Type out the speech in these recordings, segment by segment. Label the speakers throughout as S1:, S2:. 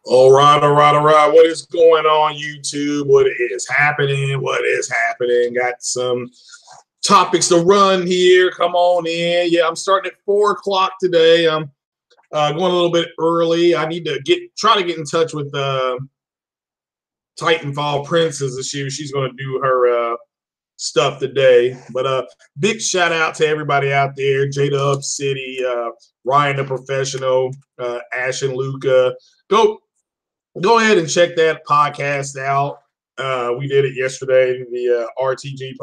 S1: All right, all right, all right. What is going on, YouTube? What is happening? What is happening? Got some topics to run here. Come on in. Yeah, I'm starting at 4 o'clock today. I'm going a little bit early. I need to try to get in touch with Titanfall Princess this year. She's going to do her stuff today. But big shout out to everybody out there. Jada Up City, Ryan the Professional, Ash and Luca. Go ahead and check that podcast out. We did it yesterday, the RTG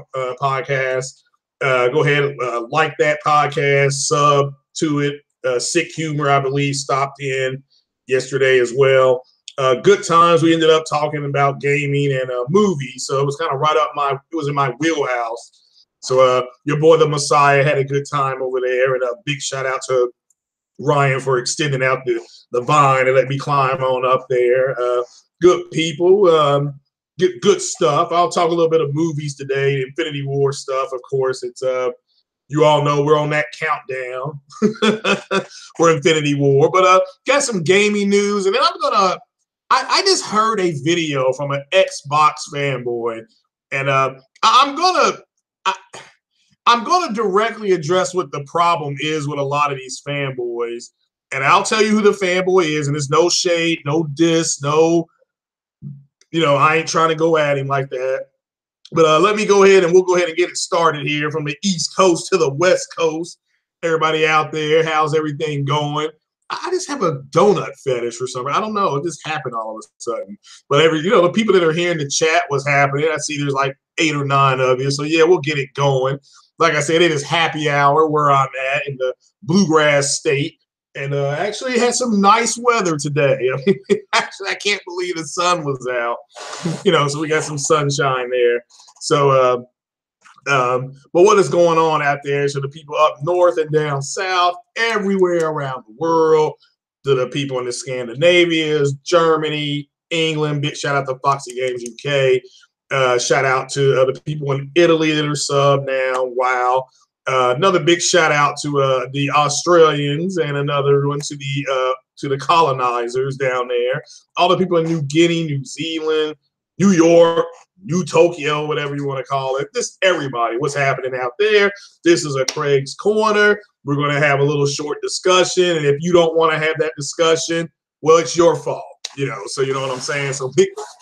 S1: podcast. Go ahead and like that podcast, sub to it. Sick Humor, I believe, stopped in yesterday as well. Good times. We ended up talking about gaming and movies, so it was kind of it was in my wheelhouse. So your boy the Messiah had a good time over there, and a big shout out to Ryan for extending out the vine and let me climb on up there. Good people, good stuff. I'll talk a little bit of movies today, Infinity War stuff. Of course, it's you all know we're on that countdown for Infinity War, but got some gaming news, and then I just heard a video from an Xbox fanboy, and I'm gonna directly address what the problem is with a lot of these fanboys, and I'll tell you who the fanboy is, and there's no shade, no diss, no, I ain't trying to go at him like that. But let me go ahead and we'll go ahead and get it started here from the East Coast to the West Coast. Everybody out there, how's everything going? I just have a donut fetish for something. I don't know. It just happened all of a sudden. But the people that are here in the chat, what's happening? I see there's like 8 or 9 of you. So yeah, we'll get it going. Like I said, it is happy hour where I'm at in the Bluegrass State. And actually had some nice weather today. I mean, actually, I can't believe the sun was out. So we got some sunshine there. So, but what is going on out there? So the people up north and down south, everywhere around the world, to the people in the Scandinavias, Germany, England, big shout out to Foxy Games UK. Shout out to the people in Italy that are sub now. Wow. Another big shout out to the Australians, and another one to the colonizers down there. All the people in New Guinea, New Zealand, New York, New Tokyo, whatever you want to call it. Just everybody, what's happening out there. This is a Craig's Corner. We're going to have a little short discussion, and if you don't want to have that discussion, well, it's your fault. So you know what I'm saying. So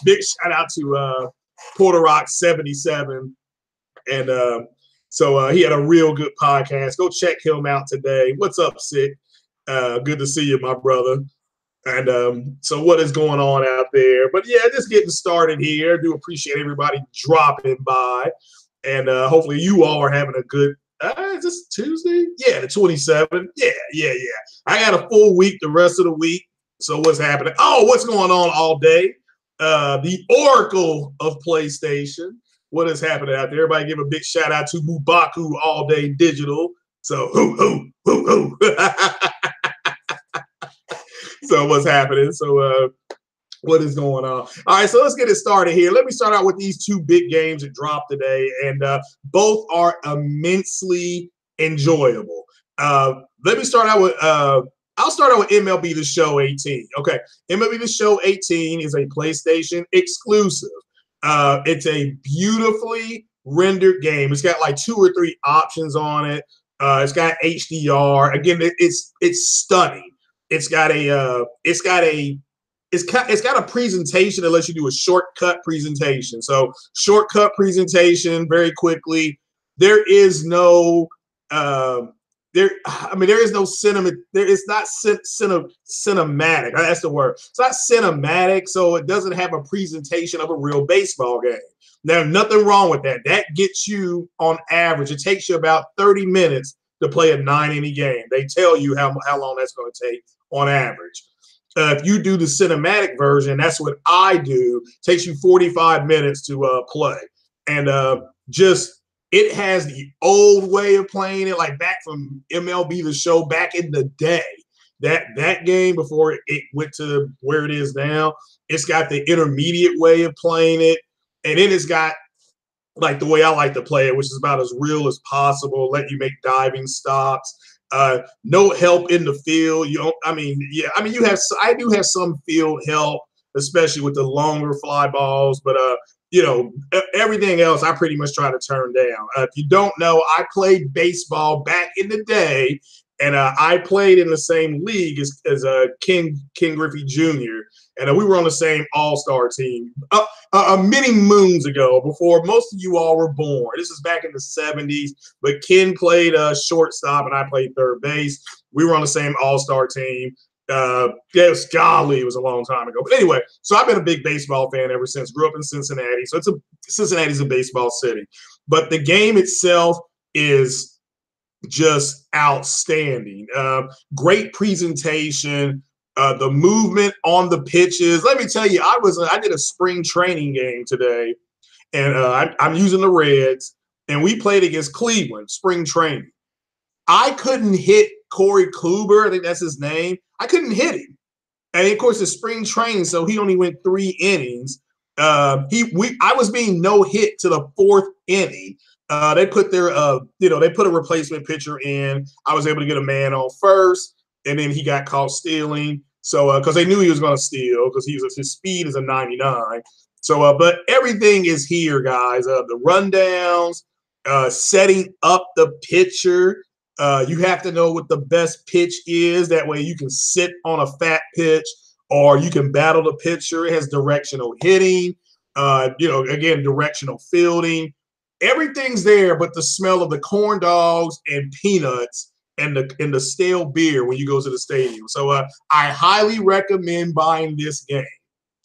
S1: big shout out to Porter Rock 77, and so he had a real good podcast. Go check him out today. What's up, Sick? Good to see you, my brother. And so what is going on out there? But yeah, just getting started here. I do appreciate everybody dropping by. And hopefully you all are having a good is this Tuesday? Yeah, the 27th. Yeah. I got a full week the rest of the week. So what's happening? Oh, what's going on all day? The Oracle of PlayStation. What is happening out there? Everybody give a big shout out to Mubaku All Day Digital. So hoo. So what's happening? So what is going on? All right, so let's get it started here. Let me start out with these 2 big games that dropped today, and both are immensely enjoyable. Let me start out with I'll start out with MLB The Show 18. Okay, MLB The Show 18 is a PlayStation exclusive. It's a beautifully rendered game. It's got like 2 or 3 options on it. It's got HDR. Again, it's stunning. It's got a presentation that lets you do a shortcut presentation. So shortcut presentation very quickly. There is no there is no cinema. It's not cinematic. That's the word. It's not cinematic, so it doesn't have a presentation of a real baseball game. Now, nothing wrong with that. That gets you on average. It takes you about 30 minutes to play a 9-inning game. They tell you how long that's going to take on average. If you do the cinematic version, that's what I do. It takes you 45 minutes to play, and it has the old way of playing it, like back from MLB The Show back in the day. That game before it went to where it is now. It's got the intermediate way of playing it, and then it's got like the way I like to play it, which is about as real as possible. Let you make diving stops. No help in the field. You don't, I mean, yeah, I mean, I do have some field help, especially with the longer fly balls, but you know, everything else I pretty much try to turn down. If you don't know, I played baseball back in the day, and I played in the same league as King Griffey Jr. And we were on the same All-Star team many moons ago, before most of you all were born. This is back in the 70s, but Ken played shortstop and I played third base. We were on the same All-Star team. Yes, golly, it was a long time ago. But anyway, so I've been a big baseball fan ever since. Grew up in Cincinnati, so Cincinnati's a baseball city. But the game itself is just outstanding. Great presentation. The movement on the pitches. Let me tell you, I did a spring training game today, and I'm using the Reds, and we played against Cleveland spring training. I couldn't hit Corey Kluber. I think that's his name. I couldn't hit him. And of course, it's spring training, so he only went 3 innings. I was being no hit to the 4th inning. They put they put a replacement pitcher in. I was able to get a man on first, and then he got caught stealing. So because they knew he was going to steal, because his speed is a 99. So, but everything is here, guys. The rundowns, setting up the pitcher. You have to know what the best pitch is. That way you can sit on a fat pitch, or you can battle the pitcher. It has directional hitting, again, directional fielding. Everything's there, but the smell of the corn dogs and peanuts and the stale beer when you go to the stadium. So I highly recommend buying this game.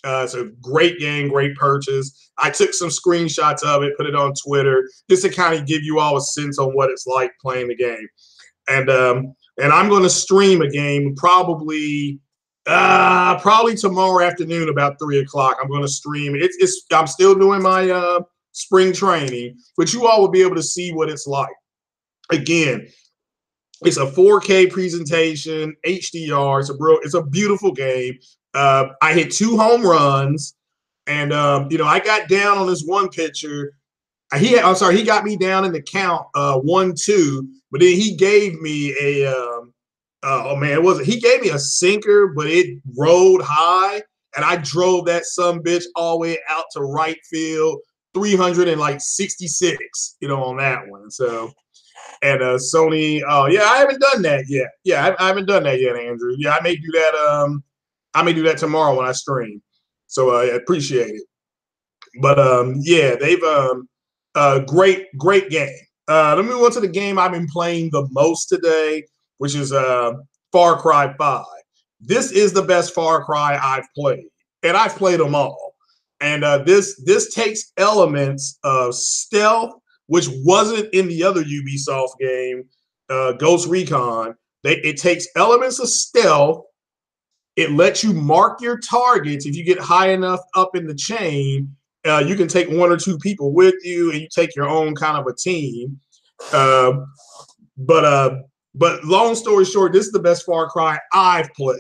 S1: It's a great game, great purchase. I took some screenshots of it, put it on Twitter, just to kind of give you all a sense on what it's like playing the game. And I'm going to stream a game probably tomorrow afternoon about 3:00. I'm going to stream. I'm still doing my spring training, but you all will be able to see what it's like. Again, it's a 4K presentation, HDR. It's a beautiful game. I hit 2 home runs, and I got down on this one pitcher. He got me down in the count 1-2, but then he gave me he gave me a sinker, but it rolled high, and I drove that sumbitch all the way out to right field, 366, on that one. So. And Sony, I haven't done that yet. Yeah, I haven't done that yet, Andrew. Yeah, I may do that. I may do that tomorrow when I stream. So I appreciate it. But they've great game. Let me move on to the game I've been playing the most today, which is Far Cry 5. This is the best Far Cry I've played, and I've played them all. And this takes elements of stealth, which wasn't in the other Ubisoft game, Ghost Recon. It takes elements of stealth. It lets you mark your targets. If you get high enough up in the chain, you can take 1 or 2 people with you, and you take your own kind of a team. But long story short, this is the best Far Cry I've played.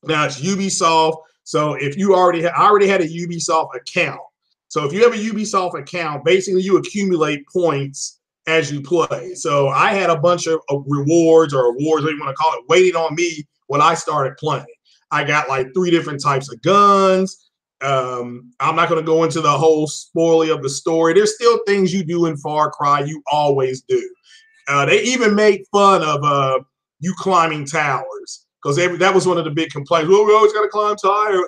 S1: Now it's Ubisoft. So if you I already had a Ubisoft account. So if you have a Ubisoft account, basically you accumulate points as you play. So I had a bunch of rewards or awards, whatever you want to call it, waiting on me when I started playing. I got like 3 different types of guns. I'm not going to go into the whole spoiler of the story. There's still things you do in Far Cry you always do. They even made fun of you climbing towers, because that was one of the big complaints. Well, we always got to climb towers,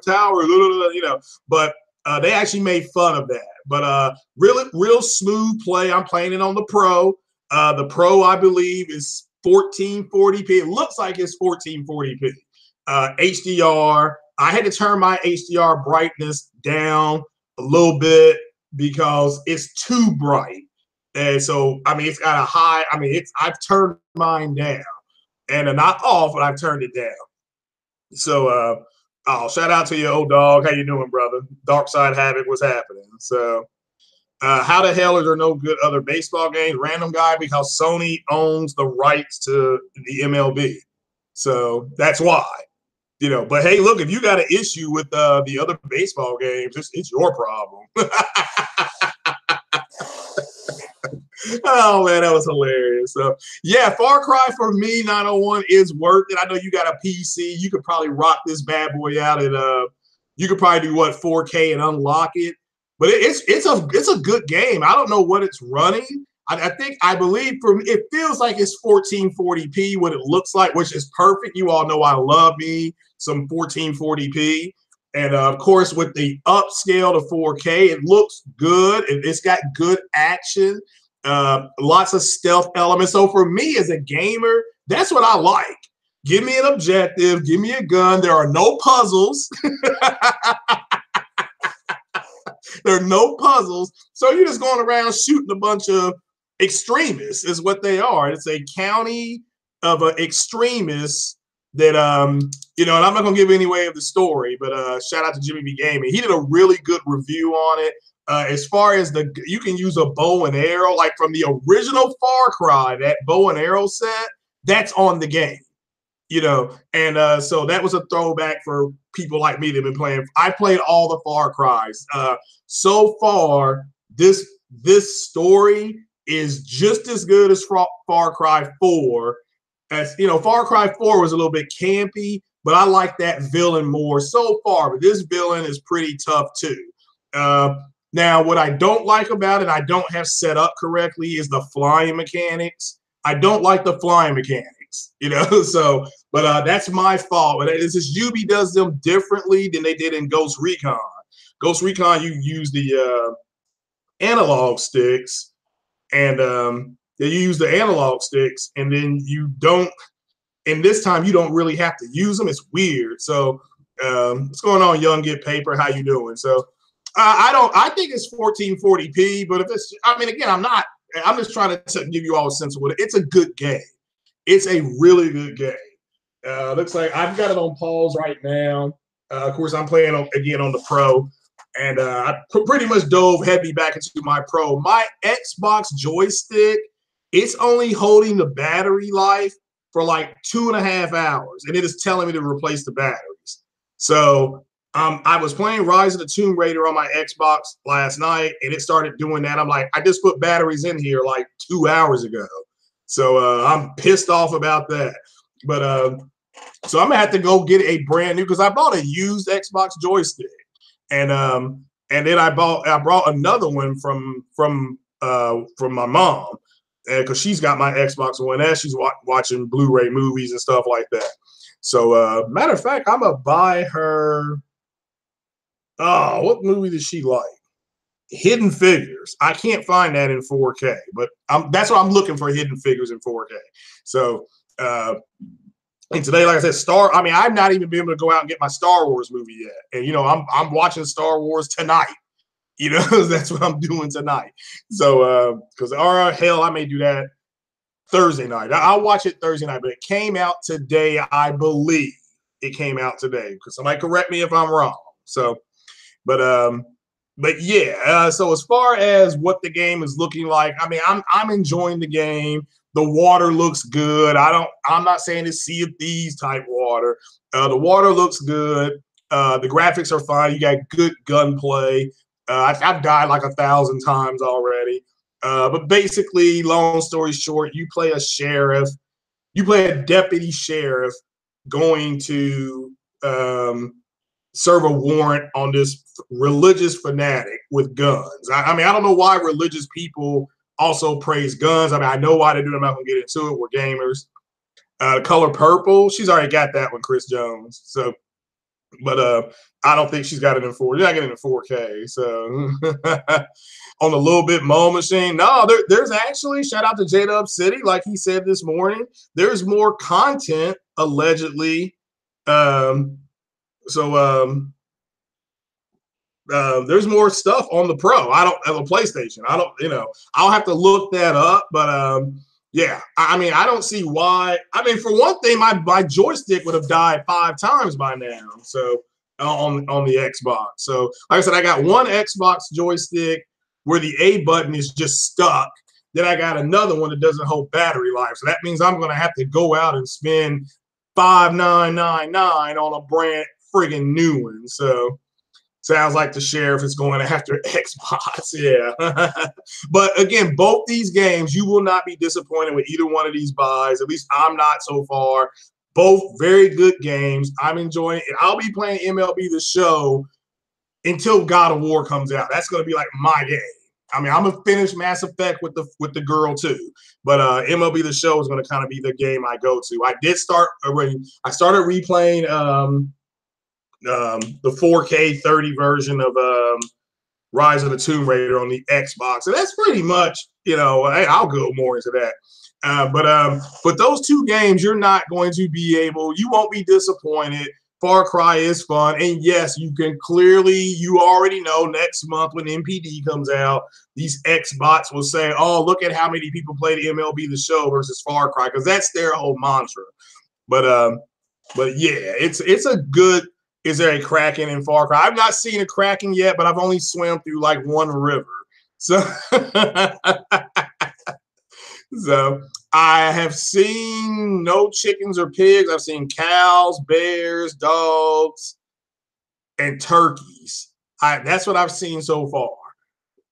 S1: but they actually made fun of that. But real smooth play. I'm playing it on the Pro. The Pro, I believe, is 1440p. It looks like it's 1440p. HDR. I had to turn my HDR brightness down a little bit because it's too bright. And so, it's got a high. I've turned mine down, and not off, but I've turned it down. So, shout out to you, old dog. How you doing, brother? Dark Side Havoc, what's happening? So, how the hell are there no good other baseball games? Random guy, because Sony owns the rights to the MLB. So that's why. But hey, look, if you got an issue with the other baseball games, it's your problem. Oh man, that was hilarious. So yeah, Far Cry for me 901 is worth it. I know you got a PC. You could probably rock this bad boy out at you could probably do what 4K and unlock it. But it's a good game. I don't know what it's running. I believe from it feels like it's 1440p what it looks like, which is perfect. You all know I love me some 1440p. And of course, with the upscale to 4K, it looks good. It's got good action, lots of stealth elements. So for me as a gamer, that's what I like. Give me an objective, give me a gun. There are no puzzles. There are no puzzles. So you're just going around shooting a bunch of extremists is what they are. It's a county of extremists that and I'm not gonna give any way of the story, but shout out to Jimmy B Gaming. He did a really good review on it. As far as you can use a bow and arrow, like from the original Far Cry, that bow and arrow set, that's on the game. And so that was a throwback for people like me that have been playing. I played all the Far Cries. So far, this story is just as good as Far Cry 4. As Far Cry 4 was a little bit campy, but I like that villain more so far. But this villain is pretty tough too. Now, what I don't like about it, I don't have set up correctly, is the flying mechanics. I don't like the flying mechanics, so, but that's my fault. But it's just Ubi does them differently than they did in Ghost Recon. Ghost Recon, you use the analog sticks, and you use the analog sticks, and then you don't. And this time, you don't really have to use them. It's weird. So, what's going on, Young Get Paper? How you doing? So, I think it's 1440p. But if it's, again, I'm just trying to give you all a sense of what it's a good game. It's a really good game. Looks like I've got it on pause right now. Of course, I'm playing again on the Pro. And I pretty much dove heavy back into my Pro. My Xbox joystick, it's only holding the battery life for like 2.5 hours. And it is telling me to replace the batteries. So I was playing Rise of the Tomb Raider on my Xbox last night, and it started doing that. I'm like, I just put batteries in here like 2 hours ago. So I'm pissed off about that. But so I'm going to have to go get a brand new, because I bought a used Xbox joystick. And then I brought another one from my mom, because she's got my Xbox One S. She's watching Blu-ray movies and stuff like that. So matter of fact, I'm gonna buy her. Oh, what movie does she like? Hidden Figures. I can't find that in 4K, but that's what I'm looking for, Hidden Figures in 4K. So and today, like I said, I've not even been able to go out and get my Star Wars movie yet. And I'm watching Star Wars tonight. That's what I'm doing tonight. So hell, I may do that Thursday night. I'll watch it Thursday night, but it came out today, I believe. It came out today. Because somebody correct me if I'm wrong. So, but yeah. So as far as what the game is looking like, I'm enjoying the game. The water looks good. I'm not saying it's Sea of Thieves type water. The water looks good. The graphics are fine. You got good gunplay. I've died like 1,000 times already. But basically, long story short, you play a sheriff. You play a deputy sheriff going to serve a warrant on this religious fanatic with guns. I don't know why religious people also praise guns. I know why they do it. I'm not going to get into it. We're gamers. Color Purple, she's already got that one, Chris Jones. So, but I don't think she's got it in 4K. You're not getting it in 4K. So, on the little bit Mo machine, no, there's actually, shout out to J-Dub City, like he said this morning, there's more content allegedly. There's more stuff on the Pro. I don't have a PlayStation. I'll have to look that up. But yeah, I don't see why. For one thing, my joystick would have died 5 times by now. So on the Xbox. So like I said, I got one Xbox joystick where the A button is just stuck. Then I got another one that doesn't hold battery life. So that means I'm going to have to go out and spend $5,999 on a brand friggin' new one. So Sounds like the sheriff is going after Xbox. Yeah. But again, both these games, you will not be disappointed with either one of these buys. At least I'm not so far. Both very good games. I'm enjoying it. I'll be playing MLB The Show until God of War comes out. That's going to be like my game. I mean, I'm gonna finish Mass Effect with the girl too, but MLB The Show is going to kind of be the game I go to. I did start already. I started replaying the 4K 30 version of Rise of the Tomb Raider on the Xbox, and that's pretty much, I'll go more into that. But those two games, you're not going to be able. You won't be disappointed. Far Cry is fun, and yes, you already know next month when MPD comes out, these Xbox will say, "Oh, look at how many people played MLB The Show versus Far Cry," because that's their whole mantra. But yeah, it's a good. Is there a Kraken in Far Cry? I've not seen a Kraken yet, but I've only swam through like one river, so. So I have seen no chickens or pigs. I've seen cows, bears, dogs, and turkeys. That's what I've seen so far.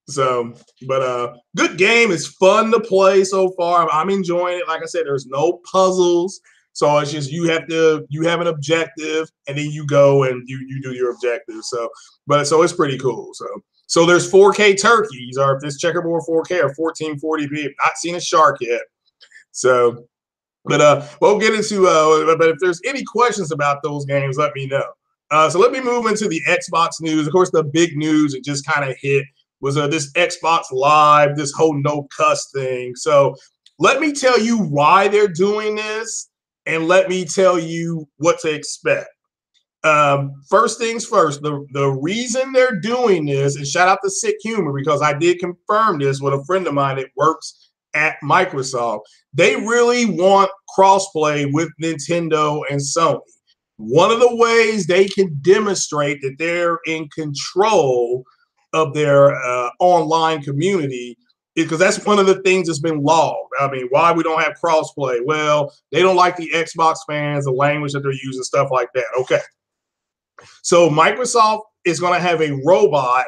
S1: So, but good game. It's fun to play so far. I'm enjoying it. Like I said, there's no puzzles. So it's just you have an objective, and then you go and you do your objective. So it's pretty cool. So there's 4K turkeys, or if it's checkerboard 4K or 1440p. Not seen a shark yet. So, but we'll get into. But if there's any questions about those games, let me know. So let me move into the Xbox news. Of course, the big news it just kind of hit was this Xbox Live, this whole no cuss thing. So let me tell you why they're doing this, and let me tell you what to expect. First things first, the reason they're doing this, and shout out to Sick Humor, because I did confirm this with a friend of mine that works at Microsoft. They really want crossplay with Nintendo and Sony. One of the ways they can demonstrate that they're in control of their online community is because that's one of the things that's been logged. I mean, why we don't have crossplay? Well, they don't like the Xbox fans, the language that they're using, stuff like that. Okay. So Microsoft is going to have a robot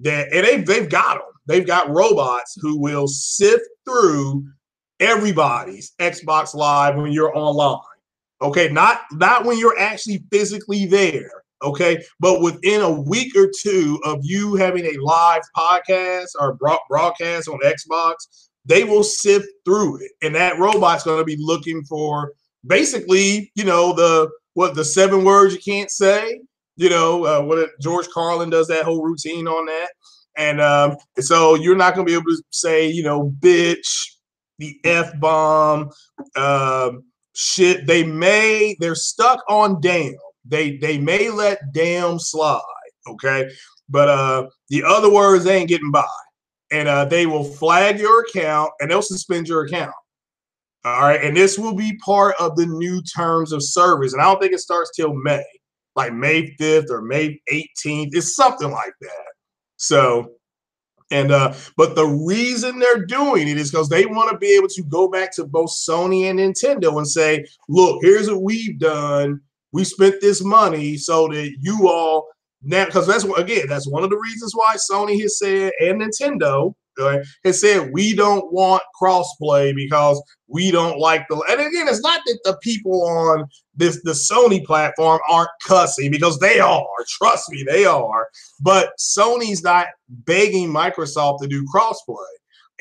S1: and they've got them. They've got robots who will sift through everybody's Xbox Live when you're online. Okay, not when you're actually physically there. Okay, but within a week or two of you having a live podcast or broadcast on Xbox, they will sift through it, and that robot's going to be looking for basically, the 7 words you can't say. George Carlin does that whole routine on that. And so you're not going to be able to say, bitch, the F-bomb, shit. They're stuck on damn. They may let damn slide, okay? But the other words, they ain't getting by. And they will flag your account, and they'll suspend your account. All right, and this will be part of the new terms of service. And I don't think it starts till May. Like May 5th or May 18th. It's something like that. So, but the reason they're doing it is because they want to be able to go back to both Sony and Nintendo and say, look, here's what we've done. We spent this money so that you all now, because that's one of the reasons why Sony has said, and Nintendo has said, we don't want crossplay because we don't like and again, it's not that the people on the Sony platform aren't cussing, because they are. Trust me, they are. But Sony's not begging Microsoft to do crossplay.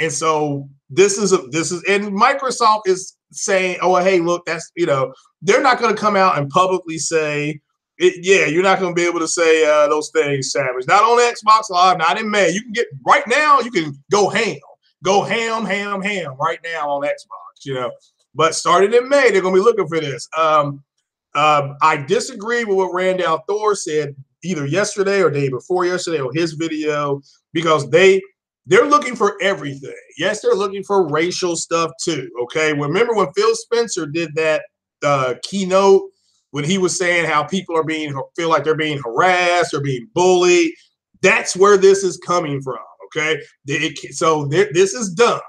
S1: And so this is and Microsoft is saying, oh, hey, look, that's, they're not going to come out and publicly say, you're not going to be able to say those things, Savage. Not on Xbox Live, not in May. You can get right now. You can go ham right now on Xbox. But starting in May, they're going to be looking for this. I disagree with what Randall Thor said either yesterday or day before yesterday on his video, because they're looking for everything. Yes, they're looking for racial stuff too. Okay, remember when Phil Spencer did that keynote, when he was saying how people feel like they're being harassed or being bullied? That's where this is coming from. Okay, this is done.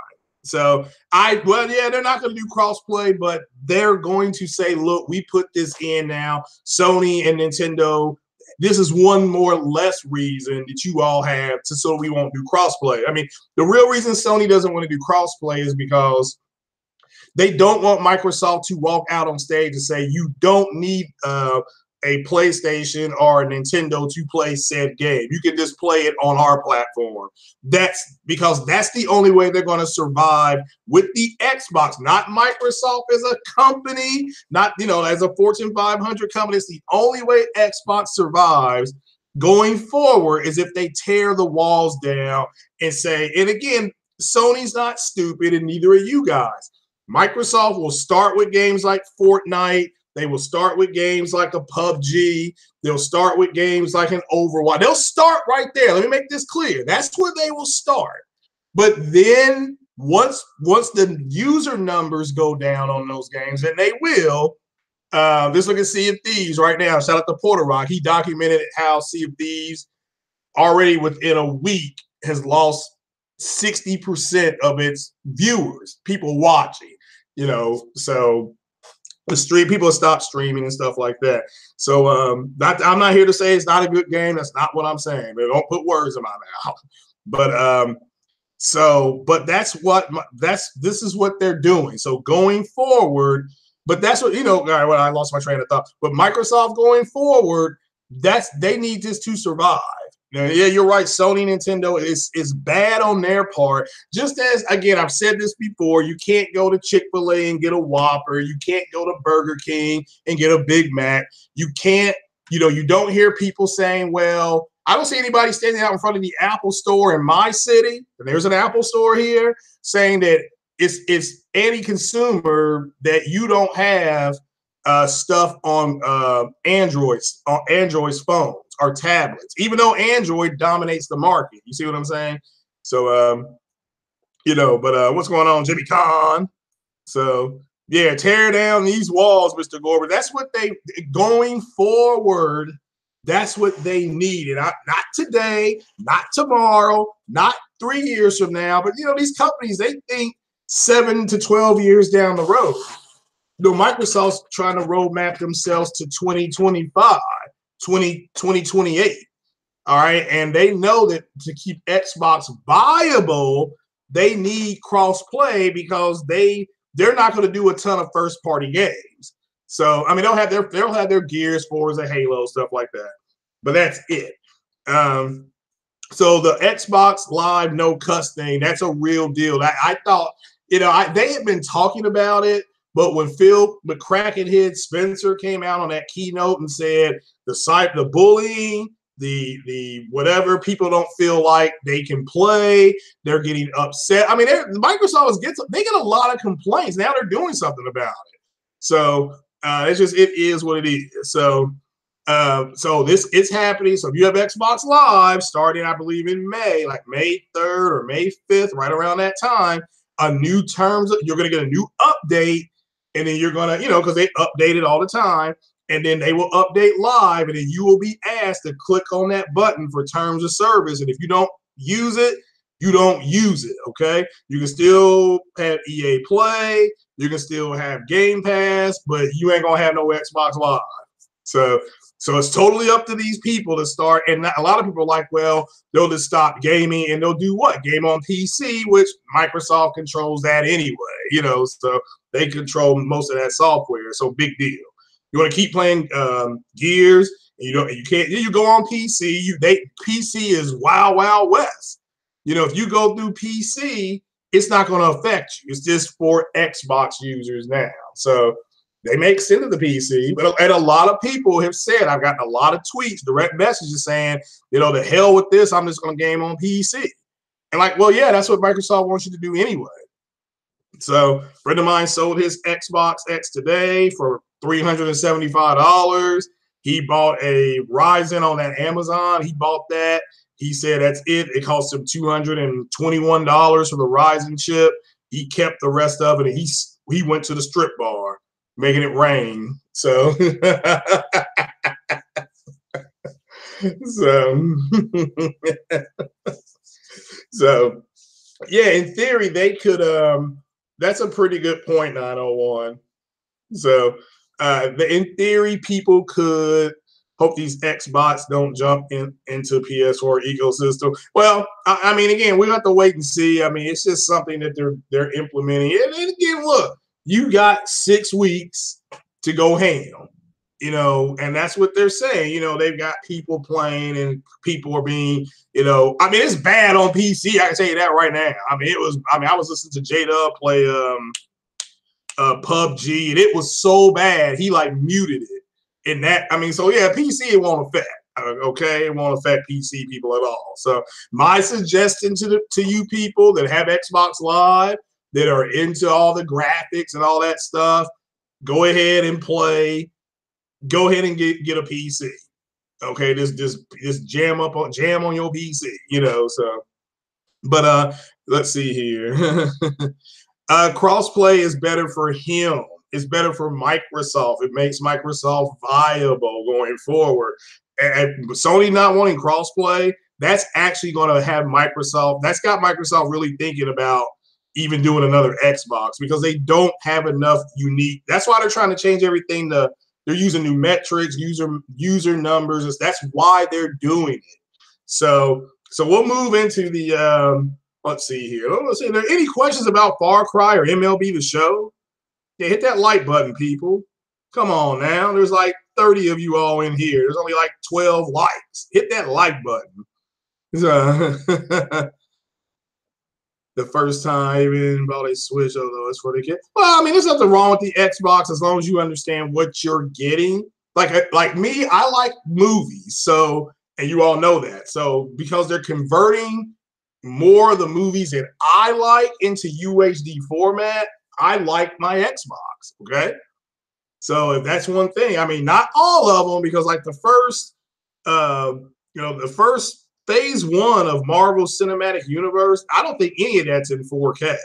S1: So they're not going to do crossplay, but they're going to say, look, we put this in now. Sony and Nintendo, this is one more less reason that you all have to so we won't do crossplay. I mean, the real reason Sony doesn't want to do crossplay is because they don't want Microsoft to walk out on stage and say, you don't need a PlayStation or a Nintendo to play said game. You can just play it on our platform. That's because that's the only way they're going to survive with the Xbox, not Microsoft as a company, not, you know, as a Fortune 500 company. It's the only way Xbox survives going forward is if they tear the walls down and say, and again, Sony's not stupid and neither are you guys. Microsoft will start with games like Fortnite. They will start with games like a PUBG. They'll start with games like an Overwatch. They'll start right there. Let me make this clear. That's where they will start. But then once the user numbers go down on those games, and they will, let's look at Sea of Thieves right now. Shout out to Porter Rock. He documented how Sea of Thieves already within a week has lost 60% of its viewers, people watching. You know, so the people have stopped streaming and stuff like that. So I'm not here to say it's not a good game. That's not what I'm saying. But don't put words in my mouth. But but this is what they're doing. So going forward, but that's what, you know, all right, well, I lost my train of thought. But Microsoft going forward, they need this to survive. Yeah, you're right. Sony, Nintendo is bad on their part. Just as, again, I've said this before, you can't go to Chick-fil-A and get a Whopper. You can't go to Burger King and get a Big Mac. You can't, you know, you don't hear people saying, well, I don't see anybody standing out in front of the Apple store in my city, and there's an Apple store here, saying that it's anti-consumer that you don't have stuff on Android's phones or tablets, even though Android dominates the market. You see what I'm saying? So, you know, but what's going on, Jimmy Kahn? So, yeah, tear down these walls, Mr. Gorber. That's what going forward, that's what they need. And not today, not tomorrow, not 3 years from now, but, you know, these companies, they think 7 to 12 years down the road. You know, Microsoft's trying to roadmap themselves to 2025. 2028. All right. And they know that to keep Xbox viable, they need cross-play because they're not going to do a ton of first-party games. So, I mean, they'll have their Gears, Forza, Halo, stuff like that. But that's it. So the Xbox Live no cuss thing, that's a real deal. I thought, you know, they had been talking about it. But when Phil McCrackenhead Spencer came out on that keynote and said the bullying, the whatever, people don't feel like they can play, they're getting upset. I mean, Microsoft they get a lot of complaints. Now they're doing something about it. So it is what it is. So it's happening. So if you have Xbox Live starting, I believe in May, like May 3rd or May 5th, right around that time, you're going to get a new update. And then you're going to, you know, because they update it all the time. And then they will update live. And then you will be asked to click on that button for terms of service. And if you don't use it, you don't use it. Okay. You can still have EA Play. You can still have Game Pass, but you ain't going to have no Xbox Live. So it's totally up to these people to start. And a lot of people are like, well, they'll just stop gaming and they'll do what? Game on PC, which Microsoft controls that anyway, you know, so they control most of that software. So big deal. You want to keep playing Gears, and you can't. You go on PC. PC is wild, wild west. You know, if you go through PC, it's not going to affect you. It's just for Xbox users now. So they may extend to the PC, and a lot of people have said, I've gotten a lot of tweets, direct messages saying, you know, the hell with this. I'm just going to game on PC. And like, well, yeah, that's what Microsoft wants you to do anyway. So a friend of mine sold his Xbox X today for $375. He bought a Ryzen on that Amazon. He bought that. He said that's it. It cost him $221 for the Ryzen chip. He kept the rest of it, and he went to the strip bar, making it rain. So, so yeah, in theory, they could. That's a pretty good point, 901. So, in theory, people could Hope these Xbox don't jump into PS4 ecosystem. Well, I mean, again, we have to wait and see. I mean, it's just something that they're implementing. And again, look, you got 6 weeks to go ham, you know, and that's what they're saying. You know, they've got people playing and people are being, you know, I mean, it's bad on PC. I can tell you that right now. I mean, I was listening to J-Dub play PUBG, and it was so bad he like muted it. And that, I mean, so yeah, PC it won't affect. Okay, it won't affect PC people at all. So my suggestion to you people that have Xbox Live, that are into all the graphics and all that stuff, go ahead and play. Go ahead and get a PC. Okay, just jam on your PC. You know. So, but let's see here. Crossplay is better for him. It's better for Microsoft. It makes Microsoft viable going forward. And Sony not wanting crossplay, that's actually going to have Microsoft. That's got Microsoft really thinking about even doing another Xbox, because they don't have enough unique. That's why they're trying to change everything. They're using new metrics, user numbers. That's why they're doing it. So we'll move into the. Let's see here. Let's see. Are there any questions about Far Cry or MLB The Show? Yeah, hit that like button, people. Come on now. There's like 30 of you all in here. There's only like 12 likes. Hit that like button. The first time in bought a Switch, although it's for the kid. Well, I mean, there's nothing wrong with the Xbox as long as you understand what you're getting. Like me, I like movies. So, and you all know that. So because they're converting more of the movies that I like into UHD format, I like my Xbox. Okay. So if that's one thing, I mean, not all of them, because like the first, the first phase 1 of Marvel Cinematic Universe, I don't think any of that's in 4K.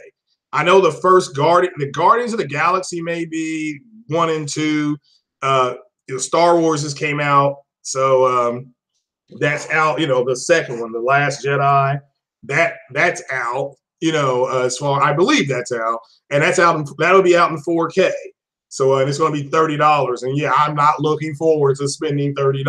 S1: I know the first Guardians of the Galaxy, maybe 1 and 2, Star Wars just came out. So that's out, the second one, The Last Jedi, that's out, as far, I believe that's out, and that'll be out in 4K. So and it's going to be $30, and yeah, I'm not looking forward to spending $30.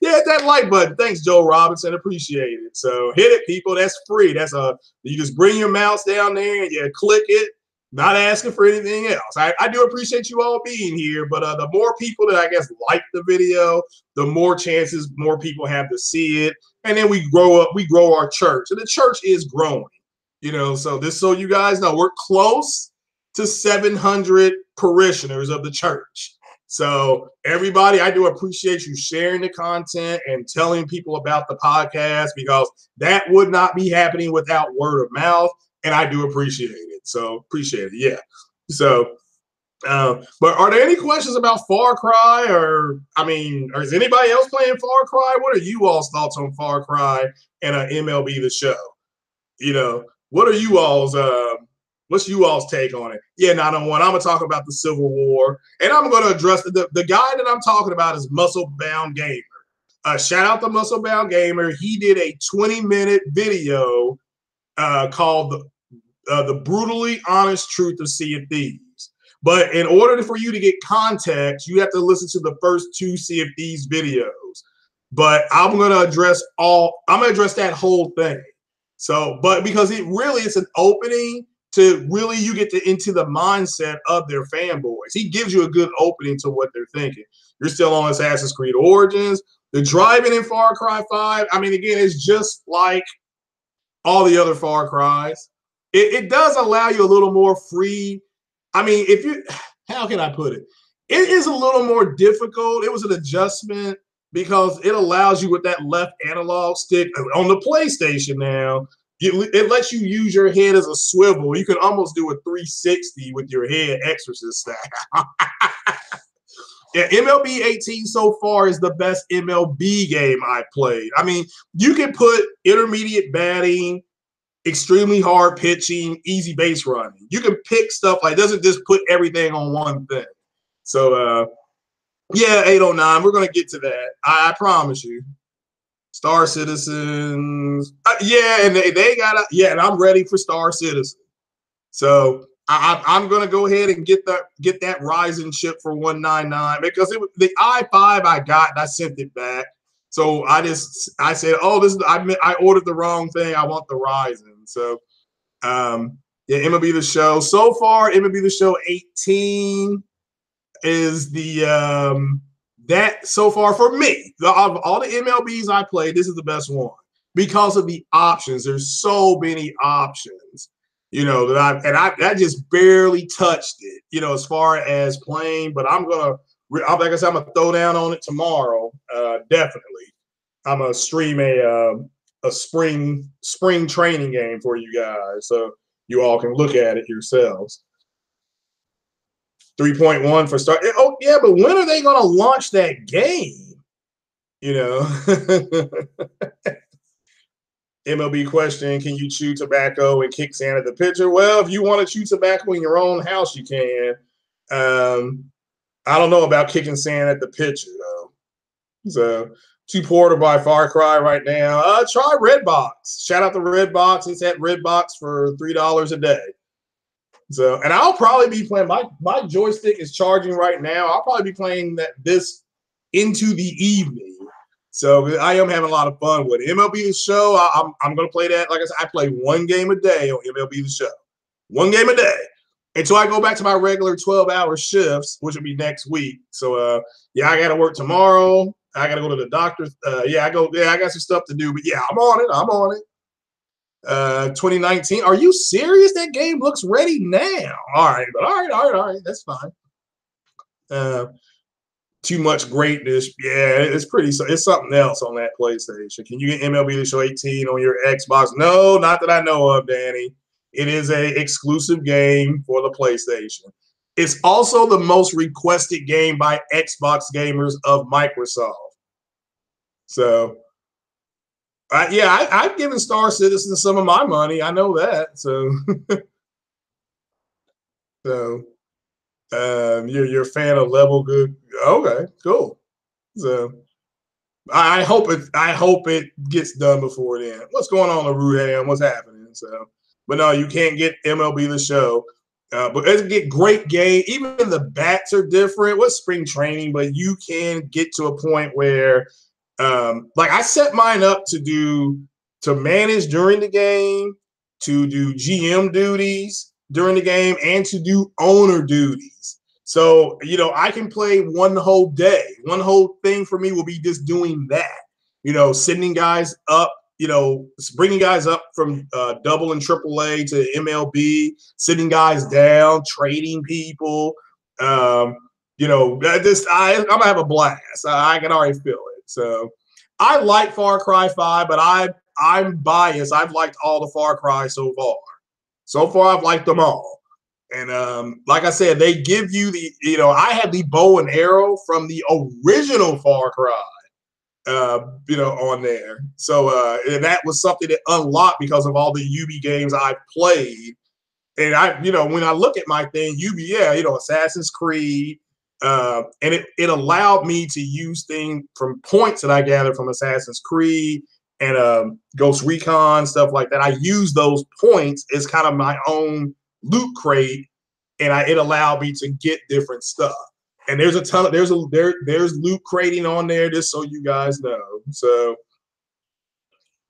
S1: Yeah, hit that like button. Thanks, Joe Robinson. Appreciate it. So hit it, people. That's free. You just bring your mouse down there and you click it. Not asking for anything else. I do appreciate you all being here, but the more people that I guess like the video, the more chances more people have to see it, and then we grow our church, and the church is growing. So you guys know, we're close to 700 parishioners of the church. So everybody, I do appreciate you sharing the content and telling people about the podcast, because that would not be happening without word of mouth. And I do appreciate it. So appreciate it. Yeah. So, but are there any questions about Far Cry, or is anybody else playing Far Cry? What are you all's thoughts on Far Cry and MLB The Show? What are you all's what's you all's take on it? Yeah, 901. I'm gonna talk about the Civil War, and I'm gonna address the guy that I'm talking about is Muscle Bound Gamer. Shout out to Muscle Bound Gamer. He did a 20-minute video called the Brutally Honest Truth of Sea of Thieves. But in order for you to get context, you have to listen to the first 2 Sea of Thieves videos. But I'm gonna address that whole thing. So, but because it's an opening to really, you get into the mindset of their fanboys. He gives you a good opening to what they're thinking. You're still on Assassin's Creed Origins. The driving in Far Cry 5, again, it's just like all the other Far Cries. It does allow you a little more free. How can I put it? It is a little more difficult. It was an adjustment because it allows you with that left analog stick on the PlayStation now. It lets you use your head as a swivel. You can almost do a 360 with your head, Exorcist style. Yeah, MLB 18 so far is the best MLB game I've played. You can put intermediate batting, extremely hard pitching, easy base running. You can pick stuff it doesn't just put everything on one thing. So, yeah, 809, we're going to get to that. I promise you. Star Citizens. Yeah, and they got and I'm ready for Star Citizen. So I'm gonna go ahead and get that Ryzen chip for $199 because the i5 I got and I sent it back. So I said, oh, I ordered the wrong thing. I want the Ryzen. So yeah, MLB The Show. So far, MLB The Show 18 is that so far for me. Of all the MLBs I played, this is the best one because of the options. There's so many options, that I just barely touched it, as far as playing. But like I said, I'm gonna throw down on it tomorrow. Definitely, I'm gonna stream a spring training game for you guys, so you all can look at it yourselves. 3.1 for start. Oh yeah, but when are they gonna launch that game? MLB question: can you chew tobacco and kick sand at the pitcher? Well, if you want to chew tobacco in your own house, you can. I don't know about kicking sand at the pitcher though. So too poor to buy FARCRY right now. Try Redbox. Shout out to Redbox. It's at Redbox for $3 a day. So, and I'll probably be playing. My joystick is charging right now. I'll probably be playing this into the evening. So I am having a lot of fun with it. MLB The Show. I'm going to play that. Like I said, I play one game a day on MLB The Show. One game a day until I go back to my regular 12-hour shifts, which will be next week. So yeah, I got to work tomorrow. I got to go to the doctor. I got some stuff to do. But yeah, I'm on it. I'm on it. 2019. Are you serious? That game looks ready now. All right, but all right. That's fine. Too much greatness. Yeah, it's something else on that PlayStation. Can you get MLB The Show 18 on your Xbox? No, not that I know of, Danny. It is a exclusive game for the PlayStation. It's also the most requested game by Xbox gamers of Microsoft. So I've given Star Citizen some of my money. I know that. So, you're a fan of Level Good. Okay, cool. So, I hope it gets done before then. What's going on, LaRue? What's happening? So, but no, you can't get MLB The Show. But it's get great game. Even the bats are different. What's spring training? But you can get to a point where like I set mine up to manage during the game, to do GM duties during the game, and to do owner duties. So, I can play one whole day. One whole thing for me will be just doing that, sending guys up, bringing guys up from double and triple A to MLB, sending guys down, trading people. I'm gonna have a blast. I can already feel it. So I like Far Cry 5, but I'm biased. I've liked all the Far Cry so far. So far, I've liked them all. And like I said, they give you I had the bow and arrow from the original Far Cry, on there. So and that was something that unlocked because of all the UB games I've played. And when I look at my thing, Assassin's Creed, and it allowed me to use things from points that I gathered from Assassin's Creed and Ghost Recon, stuff like that. I use those points as kind of my own loot crate, and it allowed me to get different stuff. And there's a ton of there's loot crating on there, just so you guys know. So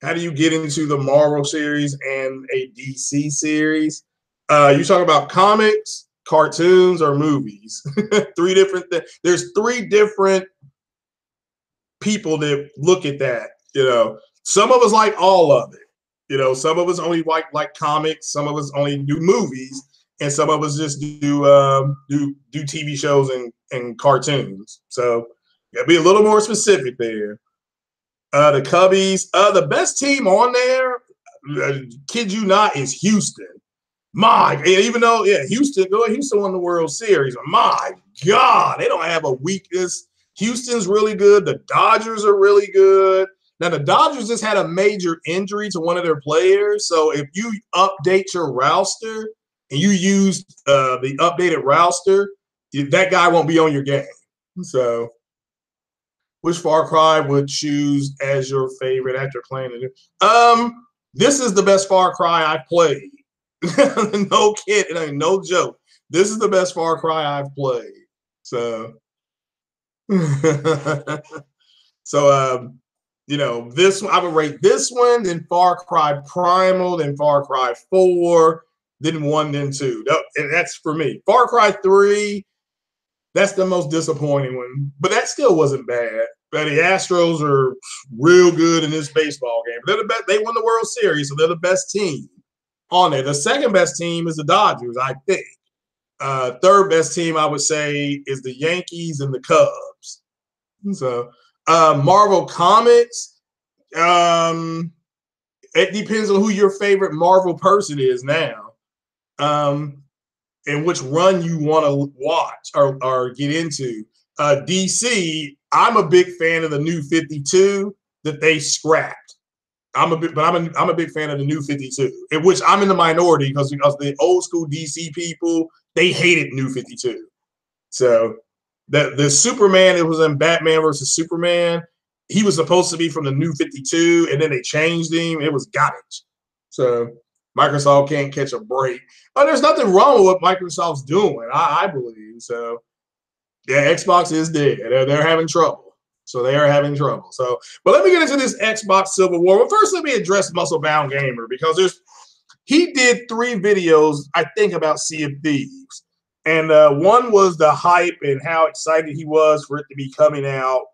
S1: how do you get into the Marvel series and a DC series? You talking about comics, cartoons, or movies? Three different things. There's three different people that look at that. Some of us like all of it. Some of us only like comics. Some of us only do movies, and some of us just do TV shows and cartoons. So gotta be a little more specific there. The Cubbies, the best team on there, kid you not, is Houston. Even though Houston won the World Series. My God, they don't have a weakness. Houston's really good. The Dodgers are really good. Now the Dodgers just had a major injury to one of their players. So if you update your roster and you use the updated roster, that guy won't be on your game. So, which Far Cry would choose as your favorite after playing it? This is the best Far Cry I've played. No kid, it ain't no joke. This is the best Far Cry I've played. So, so you know, this one I would rate this one, then Far Cry Primal, then Far Cry 4, then 1, then 2. And that's for me. Far Cry 3, that's the most disappointing one, but that still wasn't bad. But the Astros are real good in this baseball game. They're the best. They won the World Series, so they're the best team on there. The second best team is the Dodgers, I think. Third best team, I would say, is the Yankees and the Cubs. So Marvel Comics, it depends on who your favorite Marvel person is now, and which run you want to watch or get into. DC, I'm a big fan of the New 52 that they scrapped. I'm a big fan of the New 52, in which I'm in the minority because the old school DC people, they hated New 52. So the Superman, it was in Batman versus Superman. He was supposed to be from the New 52, and then they changed him. It was garbage. So Microsoft can't catch a break. But there's nothing wrong with what Microsoft's doing, I believe. So yeah, Xbox is dead. They're having trouble. So they are having trouble. So, but let me get into this Xbox Civil War. Well, first, let me address Muscle Bound Gamer because he did 3 videos, I think, about Sea of Thieves. And one was the hype and how excited he was for it to be coming out.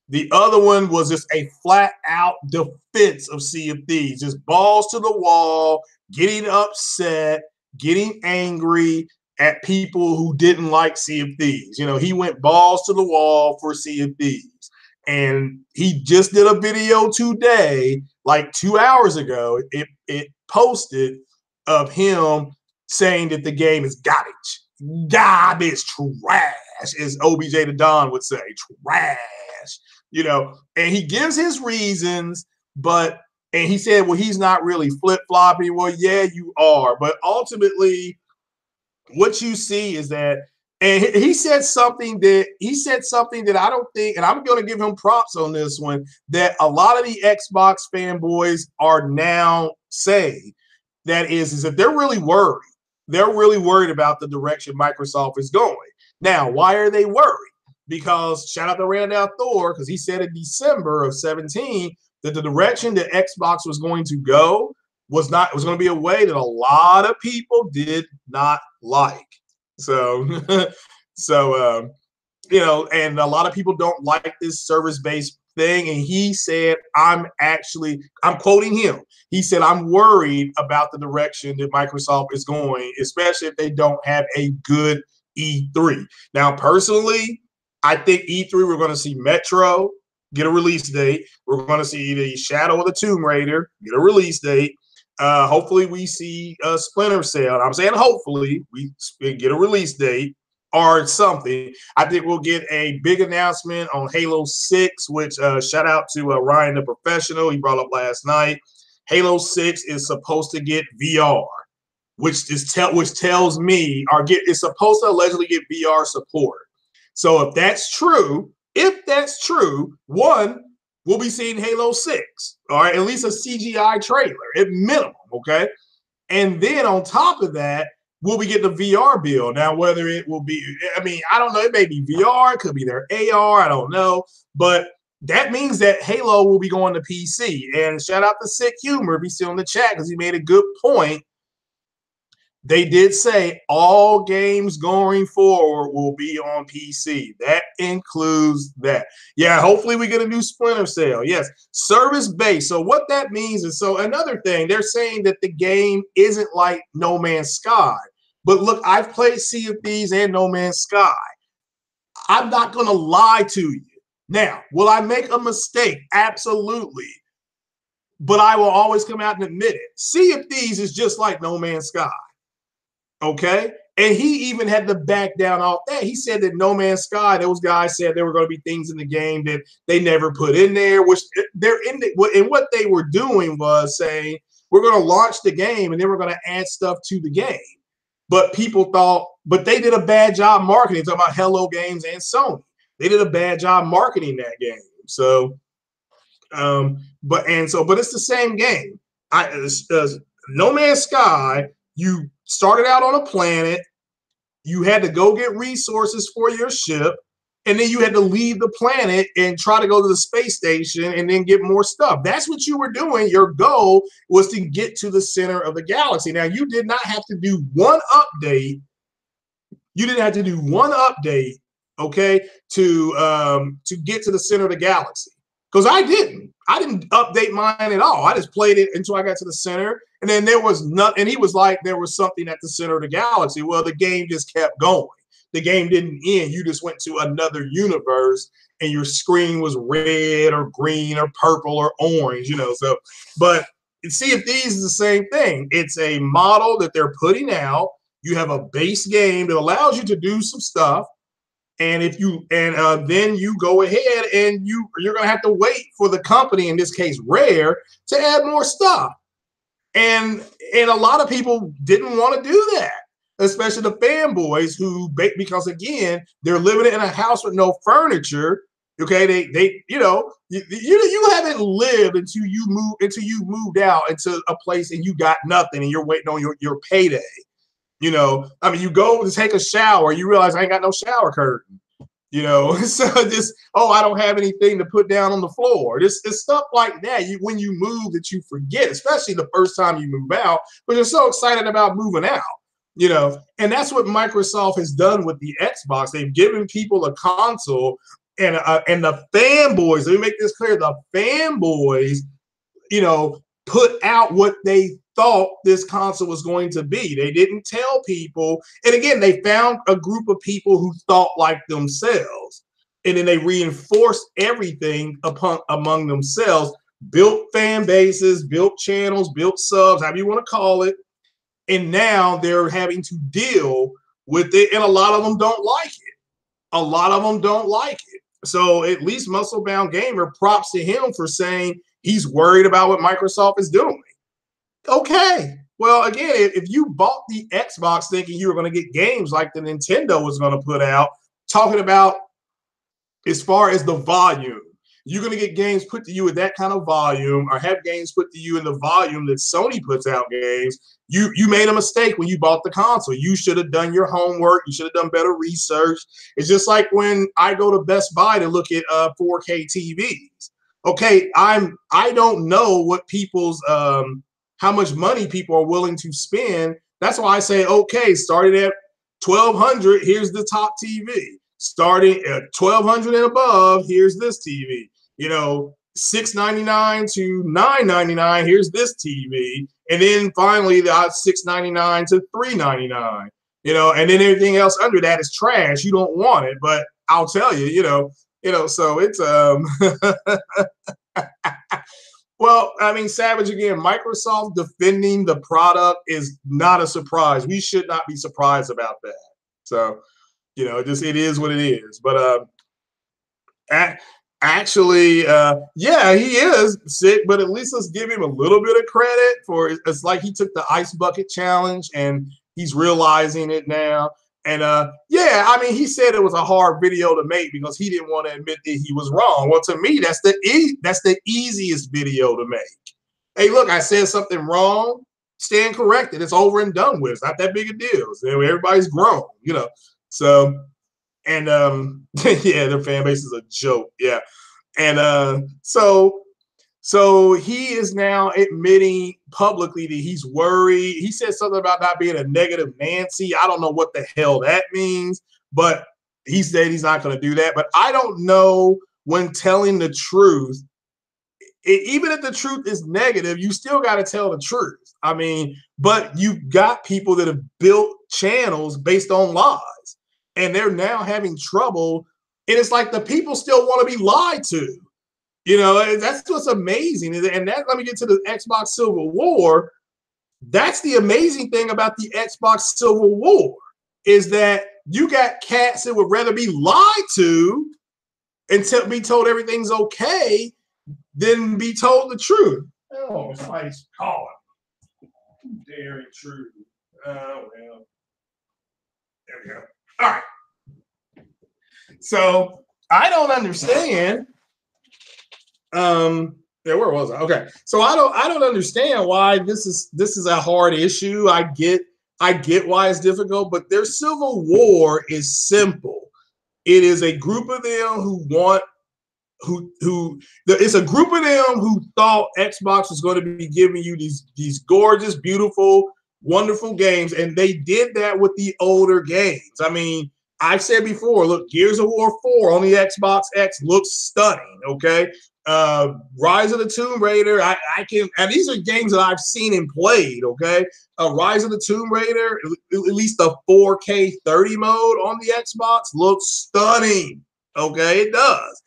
S1: The other one was just a flat-out defense of Sea of Thieves, just balls to the wall, getting upset, getting angry at people who didn't like Sea of Thieves. You know, he went balls to the wall for Sea of Thieves. And he just did a video today, like 2 hours ago. It posted of him saying that the game is garbage. Garbage, trash, as OBJ the Don would say, trash. You know, and he gives his reasons, and he said, well, he's not really flip-flopping. Well, yeah, you are. But ultimately, what you see is that, and he said something that I don't think, and I'm going to give him props on this one, that a lot of the Xbox fanboys are now saying, that is that they're really worried. They're really worried about the direction Microsoft is going. Now, why are they worried? Because shout out to Randall Thor, because he said in December of 17 that the direction that Xbox was going to go was going to be a way that a lot of people did not like. So, you know, and a lot of people don't like this service-based thing. And he said, I'm quoting him. He said, I'm worried about the direction that Microsoft is going, especially if they don't have a good E3. Now, personally, I think E3, we're going to see Metro get a release date. We're going to see the Shadow of the Tomb Raider get a release date. Hopefully we see Splinter Cell. I'm saying hopefully we get a release date or something. I think we'll get a big announcement on Halo 6, which shout out to Ryan the Professional. He brought up last night. Halo 6 is supposed to get VR, which tells me it's supposed to allegedly get VR support. So if that's true, one, we'll be seeing Halo 6, all right, at least a CGI trailer at minimum, okay? And then on top of that, we'll be getting the VR bill. Now, whether it will be, I mean, I don't know, it may be VR, it could be their AR, I don't know, but that means that Halo will be going to PC. And shout out to Sick Humor if he's still in the chat because he made a good point. They did say all games going forward will be on PC. That includes that. Yeah, hopefully we get a new Splinter Cell. Yes, service-based. So what that means is, so another thing, they're saying that the game isn't like No Man's Sky. But look, I've played Sea of Thieves and No Man's Sky. I'm not going to lie to you. Now, will I make a mistake? Absolutely. But I will always come out and admit it. Sea of Thieves is just like No Man's Sky. Okay. And he even had to back down off that. He said that No Man's Sky, those guys said there were going to be things in the game that they never put in there, which they're in and what they were doing was saying, we're going to launch the game and then we're going to add stuff to the game. But people thought, but they did a bad job marketing, talking about Hello Games and Sony. They did a bad job marketing that game. So, but it's the same game. No Man's Sky. You started out on a planet. You had to go get resources for your ship, and then you had to leave the planet and try to go to the space station and then get more stuff. That's what you were doing. Your goal was to get to the center of the galaxy. Now, you did not have to do one update. You didn't have to do one update, okay, to get to the center of the galaxy. Because I didn't update mine at all. I just played it until I got to the center, and then there was nothing. And he was like, there was something at the center of the galaxy. Well, the game just kept going. The game didn't end. You just went to another universe, and your screen was red or green or purple or orange, you know. So, but see if these is the same thing. It's a model that they're putting out. You have a base game that allows you to do some stuff. And if you then you go ahead and you're gonna have to wait for the company, in this case Rare, to add more stuff. And a lot of people didn't want to do that, especially the fanboys who, because again, they're living in a house with no furniture. Okay, they you haven't lived until you moved out into a place and you got nothing and you're waiting on your payday. You know, I mean, you go to take a shower, you realize I ain't got no shower curtain. You know, so just, oh, I don't have anything to put down on the floor. It's stuff like that. When you move, that you forget, especially the first time you move out, but you're so excited about moving out. You know, and that's what Microsoft has done with the Xbox. They've given people a console, and the fanboys. Let me make this clear: the fanboys, you know, put out what they thought this console was going to be. They didn't tell people. And again, they found a group of people who thought like themselves. And then they reinforced everything among themselves, built fan bases, built channels, built subs, however you want to call it. And now they're having to deal with it. And a lot of them don't like it. A lot of them don't like it. So at least Musclebound Gamer, props to him for saying he's worried about what Microsoft is doing. Okay. Well, again, if you bought the Xbox thinking you were going to get games like the Nintendo was going to put out, talking about as far as the volume, you're going to get games put to you with that kind of volume, or have games put to you in the volume that Sony puts out games. You made a mistake when you bought the console. You should have done your homework. You should have done better research. It's just like when I go to Best Buy to look at 4K TVs. Okay, I don't know what people's how much money people are willing to spend. That's why I say, okay, starting at $1,200, here's the top TV. Starting at $1,200 and above, here's this TV. You know, $699 to $999, here's this TV. And then finally, the $699 to $399. You know, and then everything else under that is trash. You don't want it, but I'll tell you, you know, so it's well, I mean, Savage, again, Microsoft defending the product is not a surprise. We should not be surprised about that. So, you know, it is what it is. But actually, yeah, he is sick, but at least let's give him a little bit of credit for it's like he took the ice bucket challenge and he's realizing it now. And yeah, I mean, he said it was a hard video to make because he didn't want to admit that he was wrong. Well, to me, that's the easiest video to make. Hey, look, I said something wrong. Stand corrected. It's over and done with. It's not that big a deal. So everybody's grown, you know. So, and yeah, their fan base is a joke. Yeah, and so he is now admitting publicly that he's worried. He said something about not being a negative Nancy. I don't know what the hell that means, but he said he's not going to do that. But I don't know, when telling the truth, even if the truth is negative, you still got to tell the truth. I mean, but you've got people that have built channels based on lies, and they're now having trouble. And it's like the people still want to be lied to. You know, that's what's amazing. And that, let me get to the Xbox Civil War. That's the amazing thing about the Xbox Civil War, is that you got cats that would rather be lied to and be told everything's okay than be told the truth. Oh, somebody's calling. Dare intrude. Oh, well. There we go. All right. So I don't understand. Yeah, where was I? Okay, so I don't understand why this is a hard issue. I get why it's difficult, but their civil war is simple. It is a group of them who want who it's a group of them who thought Xbox was going to be giving you these gorgeous, beautiful, wonderful games, and they did that with the older games. I mean, I've said before, look, Gears of War 4 on the Xbox X looks stunning. Okay, Rise of the Tomb Raider, I can, and these are games that I've seen and played. Okay, Rise of the Tomb Raider, at least the 4K 30 mode on the Xbox looks stunning. Okay, it does.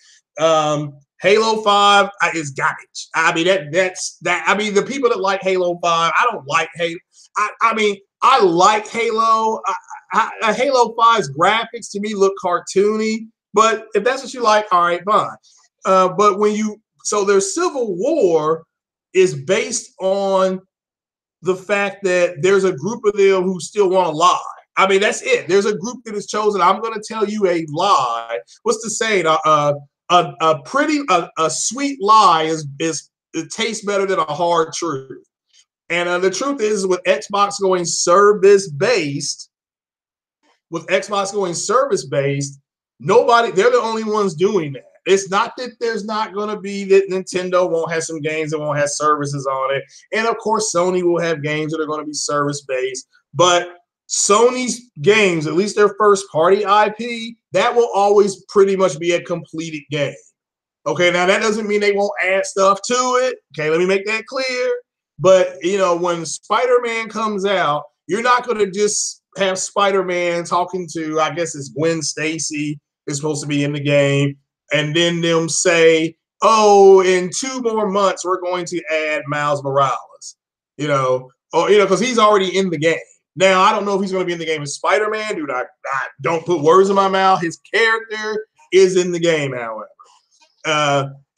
S1: Halo 5 is garbage. I mean, that's that. I mean, the people that like Halo 5, I don't like Halo. I mean, I like Halo. Halo 5's graphics to me look cartoony, but if that's what you like, all right, fine. But so their civil war is based on the fact that there's a group of them who still want to lie. I mean, that's it. There's a group that is chosen. I'm going to tell you a lie. What's the saying? A sweet lie is it tastes better than a hard truth. And the truth is, with Xbox going service based, nobody, they're the only ones doing that. It's not that there's not going to be that Nintendo won't have some games that won't have services on it. And of course, Sony will have games that are going to be service based. But Sony's games, at least their first party IP, that will always pretty much be a completed game. Okay, now that doesn't mean they won't add stuff to it. Okay, let me make that clear. But, when Spider-Man comes out, you're not going to just have Spider-Man talking to, I guess it's Gwen Stacy is supposed to be in the game, and then them say, oh, in 2 more months, we're going to add Miles Morales, because he's already in the game. Now, I don't know if he's going to be in the game as Spider-Man. Dude, I don't put words in my mouth. His character is in the game, however.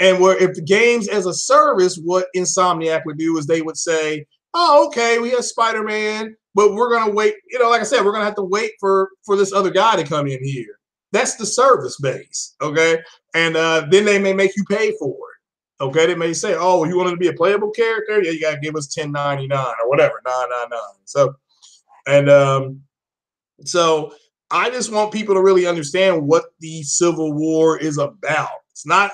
S1: And where if the games as a service, what Insomniac would do is they would say, oh, okay, we have Spider-Man, but we're going to wait. Like I said, we're going to have to wait for this other guy to come in here. That's the service base, okay? And then they may make you pay for it, okay? They may say, oh, you want to be a playable character? Yeah, you got to give us $10.99 or whatever, $9.99. So I just want people to really understand what the Civil War is about. It's not,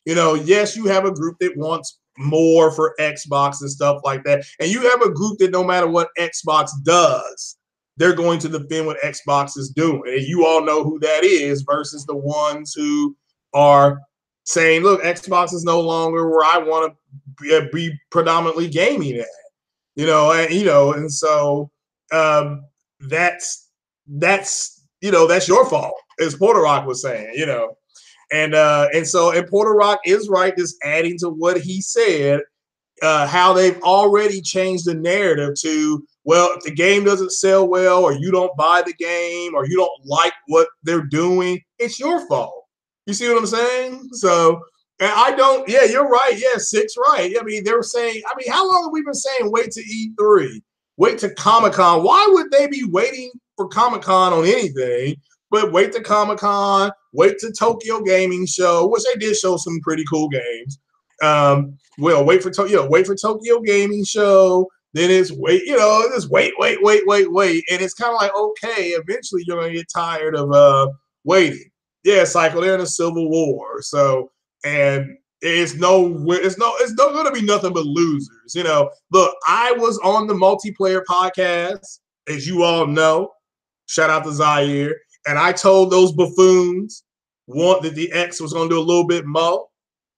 S1: yes, you have a group that wants more for Xbox and stuff like that. And you have a group that no matter what Xbox does, they're going to defend what Xbox is doing. And you all know who that is versus the ones who are saying, look, Xbox is no longer where I want to be predominantly gaming at, and so that's your fault, as Porter Rock was saying, and so Porter Rock is right, just adding to what he said, how they've already changed the narrative to, well, if the game doesn't sell well, or you don't buy the game, or you don't like what they're doing, it's your fault. You see what I'm saying? So, and I don't, yeah, you're right. Yeah, Six, right. I mean, they were saying, how long have we been saying wait to E3? Wait to Comic-Con. Why would they be waiting for Comic-Con on anything? But wait to Comic-Con, wait to Tokyo Gaming Show, which they did show some pretty cool games. Wait for Tokyo Gaming Show. Then it's wait, just wait. And it's kind of like, okay, eventually you're gonna get tired of waiting. Yeah, Cycle, they're in a civil war. So, and it's not gonna be nothing but losers. Look, I was on the multiplayer podcast, as you all know. Shout out to Zaire. And I told those buffoons that the X was going to do a little bit more.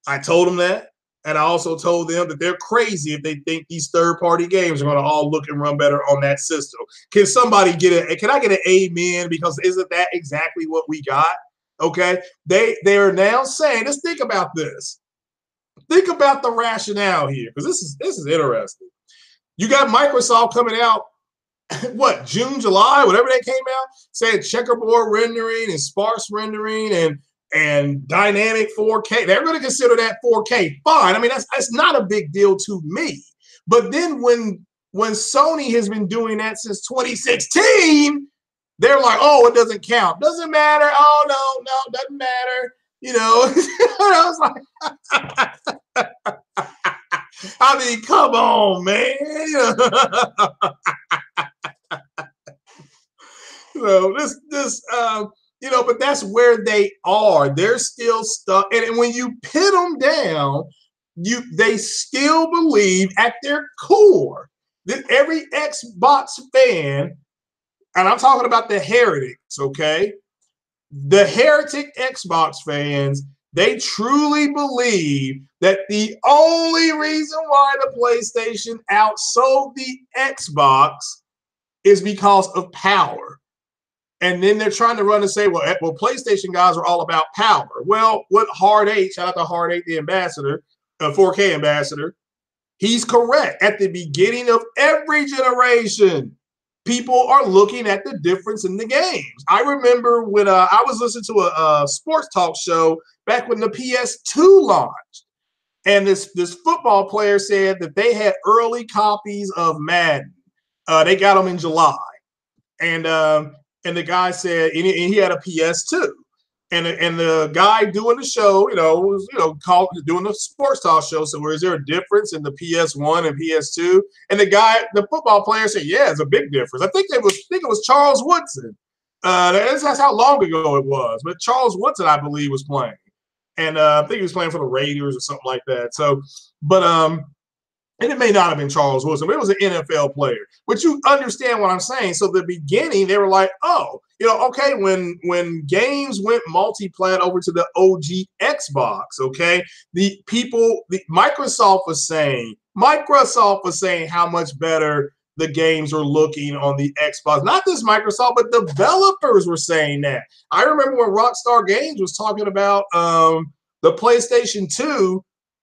S1: I told them that. And I also told them that they're crazy if they think these third-party games are going to all look and run better on that system. Can somebody can I get an amen? Because isn't that exactly what we got? Okay. They're now saying, let's think about this. Think about the rationale here, because this is interesting. You got Microsoft coming out, what, June, July, whatever they came out, saying checkerboard rendering and sparse rendering and dynamic 4K. They're going to consider that 4K. Fine. I mean, that's not a big deal to me. But then when Sony has been doing that since 2016, they're like, oh, it doesn't count. Doesn't matter. Oh, no, doesn't matter. I was like, I mean, come on, man. But that's where they are. They're still stuck. And when you pin them down, they still believe at their core that every Xbox fan, and I'm talking about the heretics, okay? The heretic Xbox fans, they truly believe that the only reason why the PlayStation outsold the Xbox is because of power. And then they're trying to run and say, well, PlayStation guys are all about power. Well, what Hard 8, shout out to Hard 8, the ambassador, 4K ambassador, he's correct. At the beginning of every generation, people are looking at the difference in the games. I remember when I was listening to a sports talk show back when the PS2 launched. And this football player said that they had early copies of Madden. They got them in July. And the guy said, and he had a PS2. And the guy doing the show, was doing the sports talk show. So, is there a difference in the PS1 and PS2? And the football player said, yeah, it's a big difference. I think it was Charles Woodson. That's how long ago it was. But Charles Woodson, I believe, was playing, and I think he was playing for the Raiders or something like that. So, and it may not have been Charles Woodson, but it was an NFL player. But you understand what I'm saying. So the beginning, they were like, oh, okay, when games went multi-plat over to the OG Xbox, okay, Microsoft was saying how much better the games are looking on the Xbox. Not just Microsoft, but developers were saying that. I remember when Rockstar Games was talking about the PlayStation 2.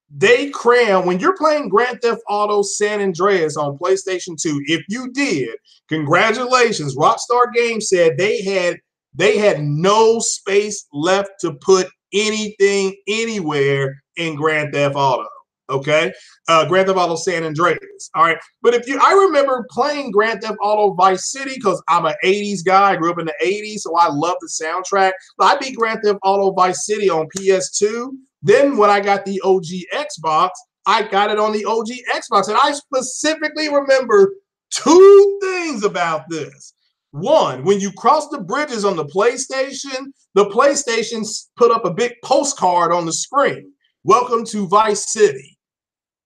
S1: They cram, when you're playing Grand Theft Auto San Andreas on PlayStation 2, if you did, congratulations. Rockstar Games said they had no space left to put anything anywhere in Grand Theft Auto. Okay, Grand Theft Auto San Andreas. All right, but I remember playing Grand Theft Auto Vice City because I'm an '80s guy. I grew up in the '80s, so I love the soundtrack. But I beat Grand Theft Auto Vice City on PS2. Then when I got the OG Xbox, I got it on the OG Xbox. And I specifically remember two things about this. One, when you cross the bridges on the PlayStation put up a big postcard on the screen. Welcome to Vice City,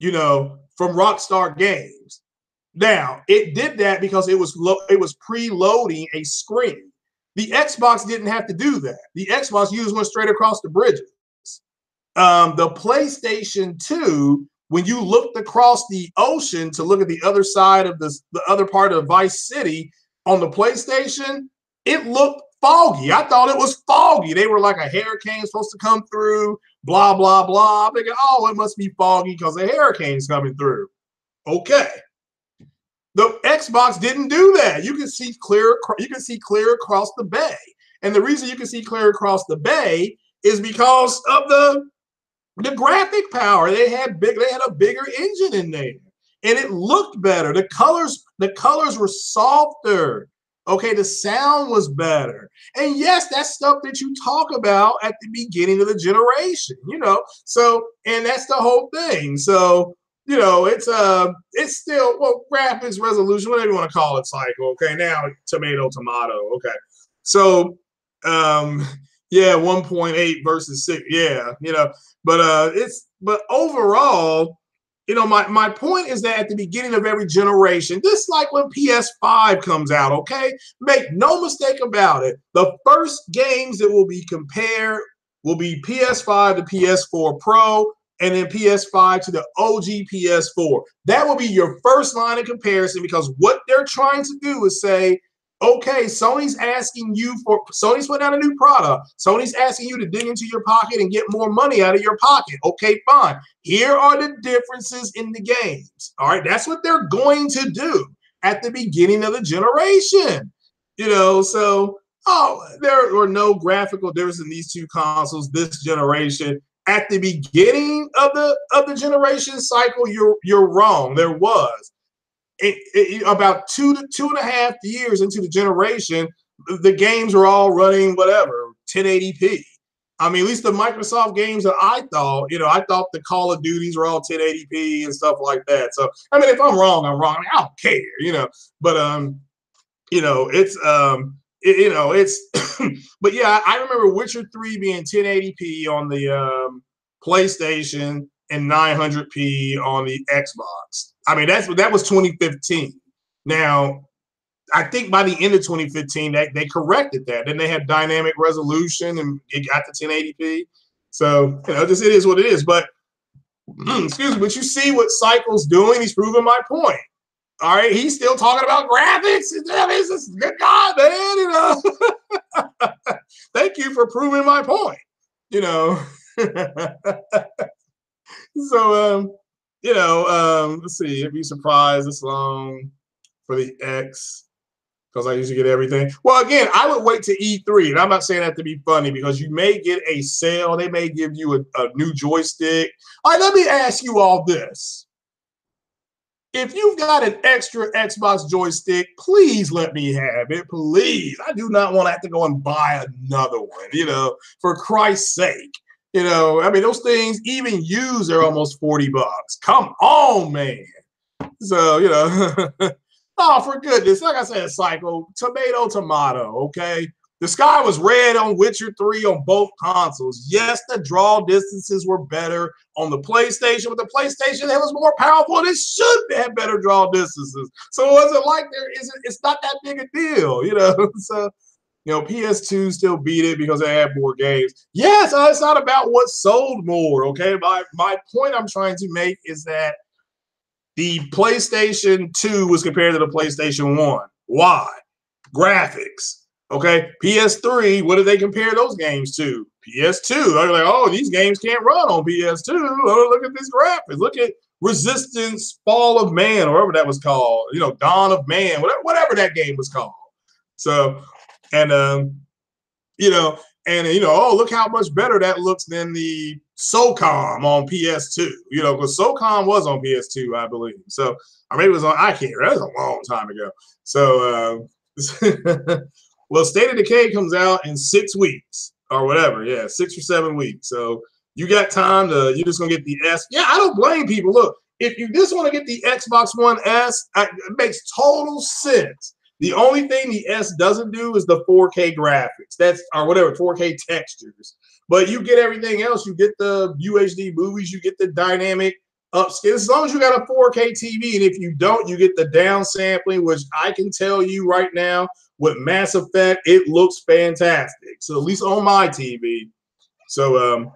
S1: from Rockstar Games. Now, it did that because it was preloading a screen. The Xbox didn't have to do that. The Xbox went straight across the bridges. The PlayStation 2, when you looked across the ocean to look at the other side of the other part of Vice City on the PlayStation, it looked foggy. I thought it was foggy. They were like a hurricane supposed to come through, blah, blah, blah. I'm thinking, oh, it must be foggy because a hurricane's coming through. Okay. The Xbox didn't do that. You can see clear across the bay. And the reason you can see clear across the bay is because of the graphic power. They had a bigger engine in there, and it looked better. The colors were softer. Okay, the sound was better. And yes, that's stuff that you talk about at the beginning of the generation, So, and that's the whole thing. So, it's still, graphics resolution, whatever you want to call it, cycle. Okay, now tomato. Okay. So, 1.8 versus 6. Yeah, but overall, my point is that at the beginning of every generation, just like when PS5 comes out, okay, make no mistake about it, the first games that will be compared will be PS5 to PS4 Pro, and then PS5 to the OG PS4. That will be your first line of comparison, because what they're trying to do is say, okay, Sony's putting out a new product. Sony's asking you to dig into your pocket and get more money out of your pocket. Okay, fine. Here are the differences in the games. All right, that's what they're going to do at the beginning of the generation. There were no graphical differences in these two consoles this generation. At the beginning of the generation cycle, you're wrong. There was. About 2.5 years into the generation, the games are all running whatever 1080p. I mean, at least the Microsoft games that I thought, I thought the Call of Duties were all 1080p and stuff like that. So, I mean, if I'm wrong, I'm wrong. I mean, I don't care. But it's it's but yeah, I remember Witcher 3 being 1080p on the PlayStation and 900p on the Xbox. I mean, that was 2015. Now, I think by the end of 2015, they corrected that. Then they had dynamic resolution and it got to 1080p. So, just it is what it is. But excuse me, but you see what Cycle's doing. He's proving my point. All right, he's still talking about graphics. He's a good guy, man. Thank you for proving my point. So, let's see. If you surprised this long for the X, because I usually get everything. Well, again, I would wait to E3, and I'm not saying that to be funny because you may get a sale. They may give you a new joystick. All right, let me ask you all this. If you've got an extra Xbox joystick, please let me have it. Please. I do not want to have to go and buy another one, for Christ's sake. I mean, those things, even used, are almost $40. Come on, man. So, oh, for goodness. Like I said, Psycho, tomato, okay? The sky was red on Witcher 3 on both consoles. Yes, the draw distances were better on the PlayStation, but the PlayStation, it was more powerful and it should have better draw distances. So it wasn't like it's not that big a deal, So, PS2 still beat it because they had more games. Yes, it's not about what sold more, okay? My point I'm trying to make is that the PlayStation 2 was compared to the PlayStation 1. Why? Graphics. Okay, PS3, what did they compare those games to? PS2. They're like, oh, these games can't run on PS2. Oh, look at this graphics. Look at Resistance, Fall of Man, or whatever that was called. Dawn of Man, whatever that game was called. So, and oh, look how much better that looks than the SOCOM on PS2. Because SOCOM was on PS2, I believe. So, or maybe it was on. I can't remember. That was a long time ago. So. Well, State of Decay comes out in 6 weeks or whatever. Yeah, 6 or 7 weeks. So you got time you're just going to get the S. Yeah, I don't blame people. Look, if you just want to get the Xbox One S, it makes total sense. The only thing the S doesn't do is the 4K graphics. Or whatever, 4K textures. But you get everything else. You get the UHD movies. You get the dynamic upscale. As long as you got a 4K TV. And if you don't, you get the downsampling, which I can tell you right now, with Mass Effect, it looks fantastic. So at least on my TV. So,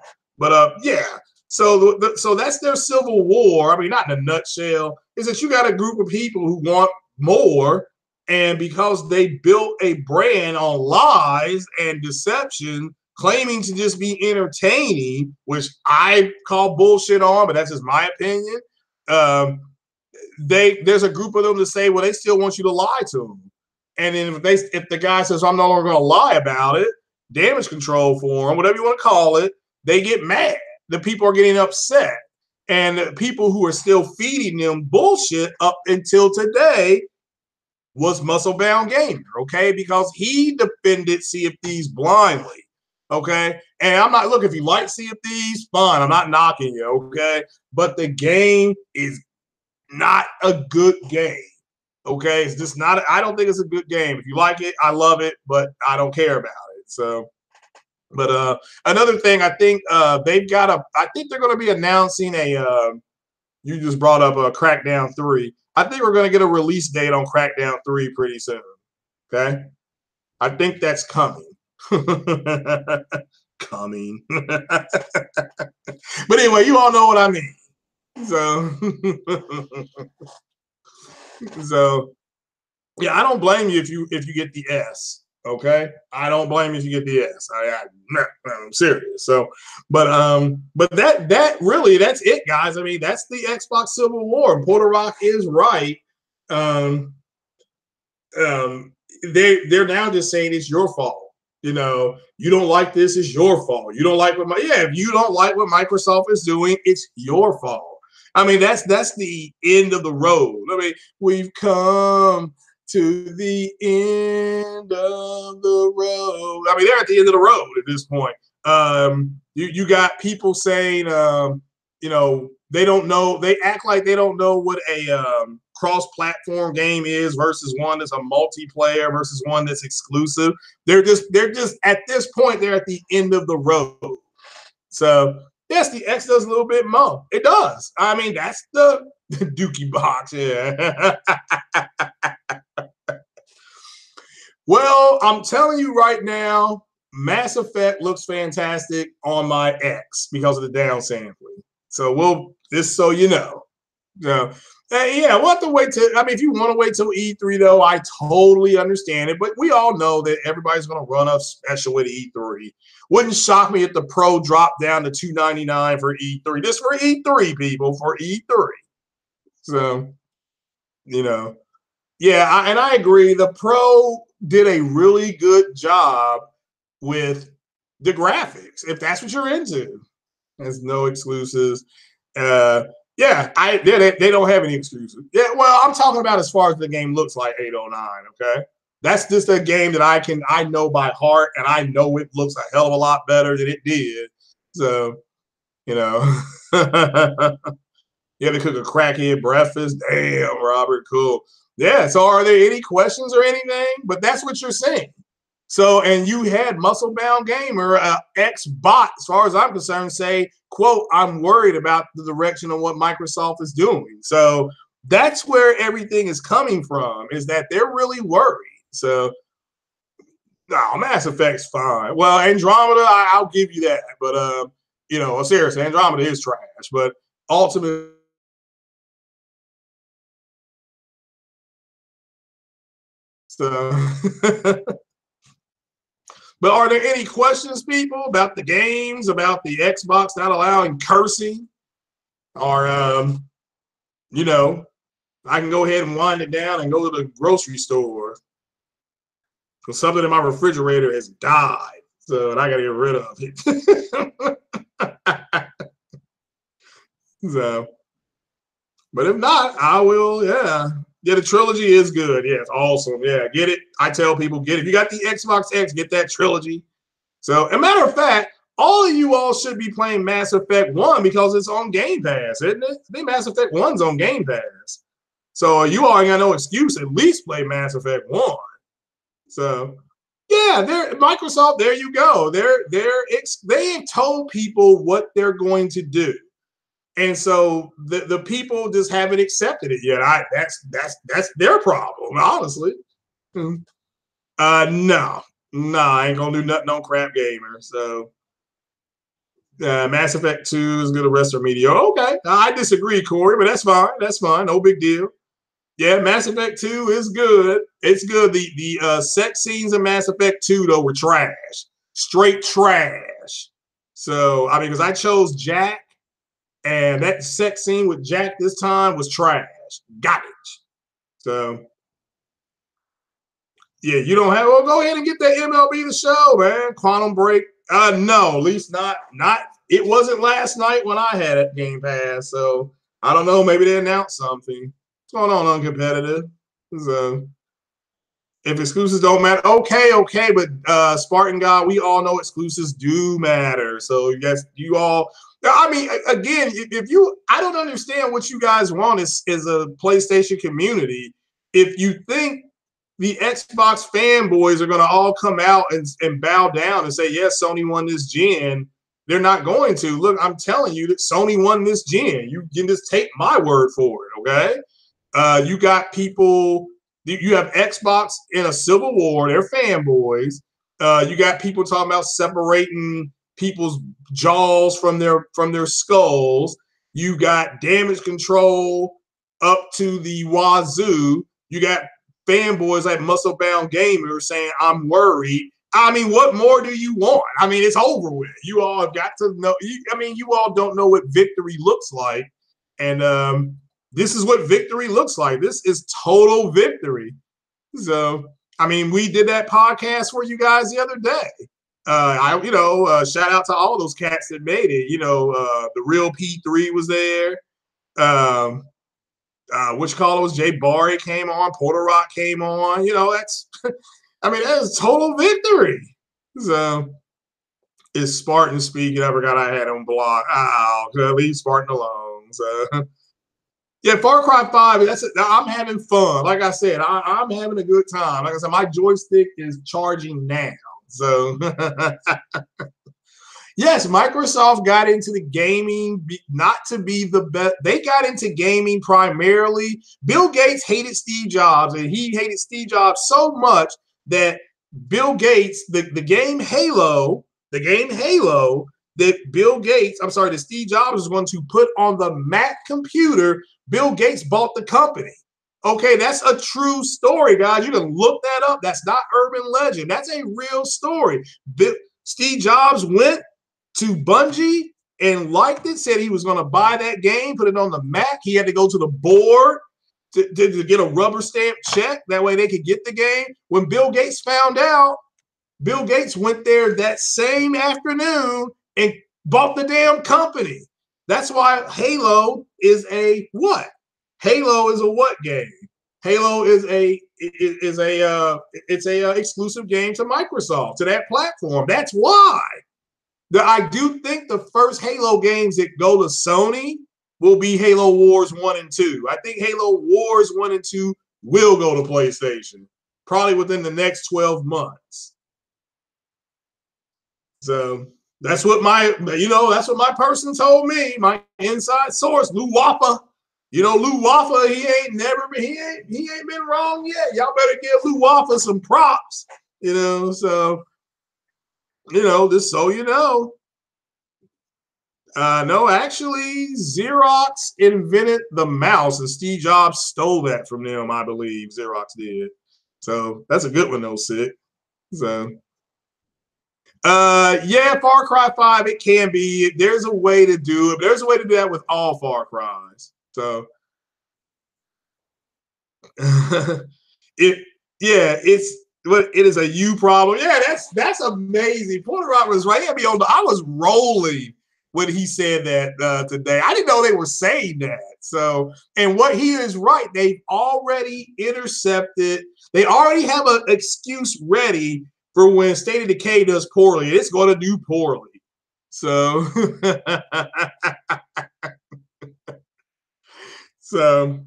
S1: yeah. So that's their Civil War. I mean, not in a nutshell. Is that you got a group of people who want more, and because they built a brand on lies and deception, claiming to just be entertaining, which I call bullshit on, but that's just my opinion. There's a group of them to say, well, they still want you to lie to them. And then if the guy says, I'm no longer going to lie about it, damage control for them, whatever you want to call it, they get mad. The people are getting upset. And the people who are still feeding them bullshit up until today was Muscle Bound Gamer, okay? Because he defended Sea of Thieves blindly, okay? And I'm not, look, if you like Sea of Thieves, fine. I'm not knocking you, okay? But the game is not a good game. Okay, it's just not. I don't think it's a good game. If you like it, I love it, but I don't care about it. So, but another thing, I think they've got a. I think they're going to be announcing a. You just brought up a Crackdown 3. I think we're going to get a release date on Crackdown 3 pretty soon. Okay, I think that's coming. Coming. But anyway, you all know what I mean. So, yeah, I don't blame you if you get the S. Okay, I don't blame you if you get the S. I'm serious. So, but that really, that's it, guys. I mean, that's the Xbox Civil War. Porter Rock is right. They're now just saying it's your fault. You don't like this, it's your fault. You don't like if you don't like what Microsoft is doing, it's your fault. I mean, that's the end of the road. I mean, we've come to the end of the road. I mean, they're at the end of the road at this point. You got people saying, you know, they don't know. They act like they don't know what a cross-platform game is versus one that's a multiplayer versus one that's exclusive. They're just at this point they're at the end of the road. So yes, the X does a little bit more. It does. I mean, that's the Dookie box. Yeah. Well, I'm telling you right now, Mass Effect looks fantastic on my X because of the downsampling. So we'll just so you know. So, yeah, we'll have to wait till. I mean, if you want to wait till E3, though, I totally understand it. But we all know that everybody's going to run up special at E3. Wouldn't shock me if the Pro dropped down to $299 for E3. Just for E3, people, for E3. So, you know, yeah, and I agree. The Pro did a really good job with the graphics, if that's what you're into. There's no exclusives. Yeah, they don't have any exclusives. Yeah, well, I'm talking about as far as the game looks like 809. Okay, that's just a game that I know by heart, and I know it looks a hell of a lot better than it did. So, you know, you have to cook a crackhead breakfast. Damn, Robert, cool. Yeah. So, are there any questions or anything? But that's what you're saying. So, and you had Muscle Bound Gamer, ex-bot, as far as I'm concerned, say, quote, I'm worried about the direction of what Microsoft is doing. So that's where everything is coming from, is that they're really worried. So, no, Mass Effect's fine. Well, Andromeda, I'll give you that. But, you know, seriously, Andromeda is trash. But ultimately, so... But are there any questions, people, about the games, about the Xbox not allowing cursing? Or, you know, I can go ahead and wind it down and go to the grocery store because something in my refrigerator has died. So, and I got to get rid of it. So, but if not, I will, yeah. Yeah, the trilogy is good. Yeah, it's awesome. Yeah, get it. I tell people, get it. If you got the Xbox X, get that trilogy. So, a matter of fact, all of you all should be playing Mass Effect 1 because it's on Game Pass, isn't it? I think Mass Effect 1's on Game Pass. So, you all ain't got no excuse. At least play Mass Effect 1. So, yeah, Microsoft, there you go. They have told people what they're going to do. And so the people just haven't accepted it yet. That's their problem, honestly. No, I ain't gonna do nothing on Crap Gamer. So Mass Effect 2 is good, the rest are mediocre. Okay, I disagree, Corey, but that's fine. That's fine. No big deal. Yeah, Mass Effect 2 is good. It's good. The sex scenes in Mass Effect 2 though were trash, straight trash. So I mean, because I chose Jack. And that sex scene with Jack this time was trash. Garbage. So, yeah, you don't have, well, go ahead and get that MLB The Show, man. Quantum Break. No, at least not, it wasn't last night when I had it Game Pass. So, I don't know. Maybe they announced something. What's going on, uncompetitive? So, if exclusives don't matter, okay. But Spartan God, we all know exclusives do matter. So, yes, you all, I mean, again, I don't understand what you guys want as a PlayStation community. If you think the Xbox fanboys are going to all come out and bow down and say, yes, Sony won this gen, they're not going to. Look, I'm telling you that Sony won this gen. You can just take my word for it, okay? You got people, you have Xbox in a civil war. They're fanboys. You got people talking about separating people's jaws from their skulls. You got damage control up to the wazoo. You got fanboys like Muscle Bound Gamer saying, I'm worried. I mean, what more do you want? I mean, it's over with. You all have got to know. You all don't know what victory looks like. And this is what victory looks like. This is total victory. So, I mean, we did that podcast for you guys the other day. Shout out to all those cats that made it. The real P3 was there. Which caller was Jay Barry came on, Porter Rock came on. That's, I mean, that is total victory. So, Is Spartan speaking? I forgot I had him blocked. Oh, leave Spartan alone. So yeah, Far Cry 5. I'm having fun. Like I said, I'm having a good time. Like I said, my joystick is charging now. So yes, Microsoft got into the gaming not to be the best. They got into gaming primarily. Bill Gates hated Steve Jobs, and he hated Steve Jobs so much that Bill Gates, the game Halo, that Bill Gates, I'm sorry, that Steve Jobs was going to put on the Mac computer, Bill Gates bought the company. Okay, that's a true story, guys. You can look that up. That's not urban legend. That's a real story. Steve Jobs went to Bungie and liked it, said he was going to buy that game, put it on the Mac. He had to go to the board to get a rubber stamp check. That way they could get the game. When Bill Gates found out, Bill Gates went there that same afternoon and bought the damn company. That's why Halo is a what? Halo is a what game? Halo is a exclusive game to Microsoft, to that platform. That's why. I do think the first Halo games that go to Sony will be Halo Wars 1 and 2. I think Halo Wars 1 and 2 will go to PlayStation, probably within the next 12 months. So that's what my person told me, my inside source, Lou Waffa. Lou Waffa, he ain't been wrong yet. Y'all better give Lou Waffa some props, so just so you know. No, actually, Xerox invented the mouse, and Steve Jobs stole that from them, I believe. Xerox did. So that's a good one, though, Sid. So, yeah, Far Cry 5, it can be. There's a way to do it. There's a way to do that with all Far Cries. So, it is a you problem. Yeah, that's amazing. Porter Rock was right. I was rolling when he said that today. I didn't know they were saying that. So, and what he is right, they've already intercepted. They already have an excuse ready for when State of Decay does poorly. It's going to do poorly. So, so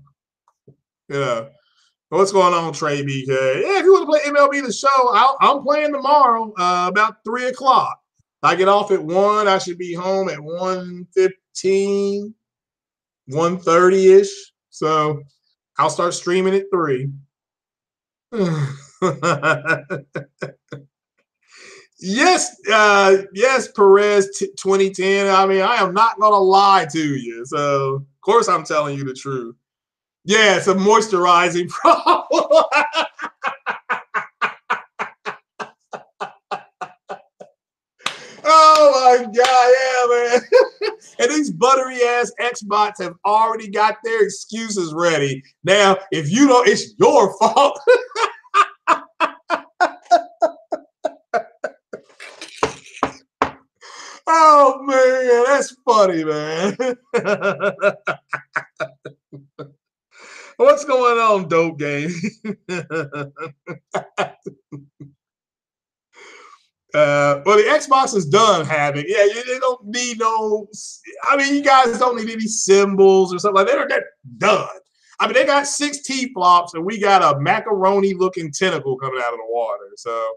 S1: what's going on, Trey BK? Yeah, if you want to play MLB The Show, I'm playing tomorrow about 3 o'clock. I get off at 1. I should be home at 1:15, 1:30-ish. So I'll start streaming at 3. Yes, Perez 2010. I mean, I am not going to lie to you. So, of course, I'm telling you the truth. Yeah, it's a moisturizing problem. Oh my God, yeah, man. And these buttery ass Xbox have already got their excuses ready. Now, if you don't, it's your fault. Oh man, that's funny, man. What's going on, Dope Game? Well, the Xbox is done having. Yeah, they don't need no. I mean, you guys don't need any symbols or something like that. They're done. I mean, they got 6 T-flops, and we got a macaroni-looking tentacle coming out of the water. So,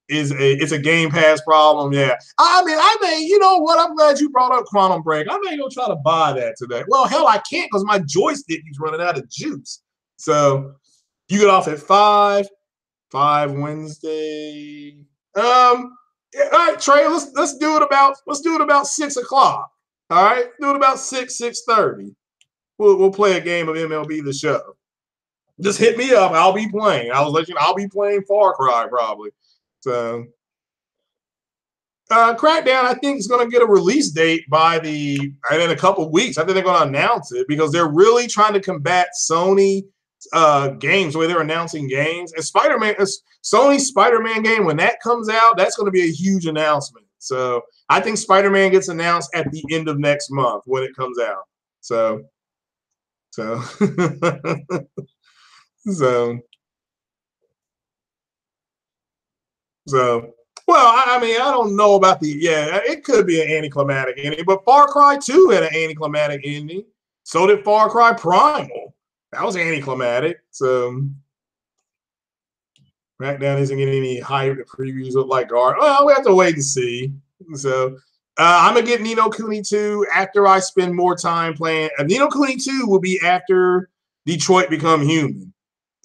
S1: it's a Game Pass problem. Yeah. I mean, you know what? I'm glad you brought up Quantum Break. I may go try to buy that today. Well, hell, I can't because my joystick is running out of juice. So, you get off at 5 Wednesday. Yeah, all right, Trey. Let's do it about 6 o'clock. All right, do it about 6:30. We'll play a game of MLB The Show. Just hit me up. I'll be playing. I'll be playing Far Cry probably. So, Crackdown, I think is going to get a release date in a couple weeks. I think they're going to announce it because they're really trying to combat Sony games where they're announcing games. And Sony's Spider-Man game, when that comes out, that's going to be a huge announcement. So I think Spider-Man gets announced at the end of next month when it comes out. So so so Well, I mean, I don't know about it could be an anticlimactic ending, but Far Cry 2 had an anticlimactic ending. So did Far Cry Primal. That was anticlimactic. So SmackDown isn't getting any hype. The previews look like art. Well, we have to wait and see. So I'm gonna get Ni no Kuni 2 after I spend more time playing. Ni no Kuni 2 will be after Detroit Become Human.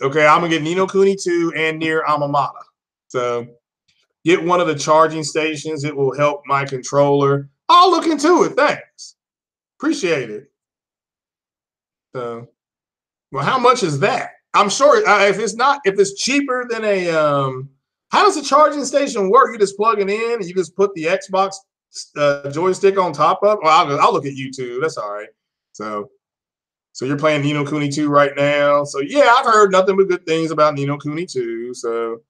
S1: Okay, I'm gonna get Ni no Kuni 2 and Nier Automata. So get one of the charging stations. It will help my controller. I'll look into it. Thanks. Appreciate it. So, well, how much is that? I'm sure if it's cheaper than a how does the charging station work? You just plug it in and you just put the Xbox joystick on top of. Well, I'll look at YouTube. That's all right. So you're playing Ni no Kuni 2 right now. So yeah, I've heard nothing but good things about Ni no Kuni 2. So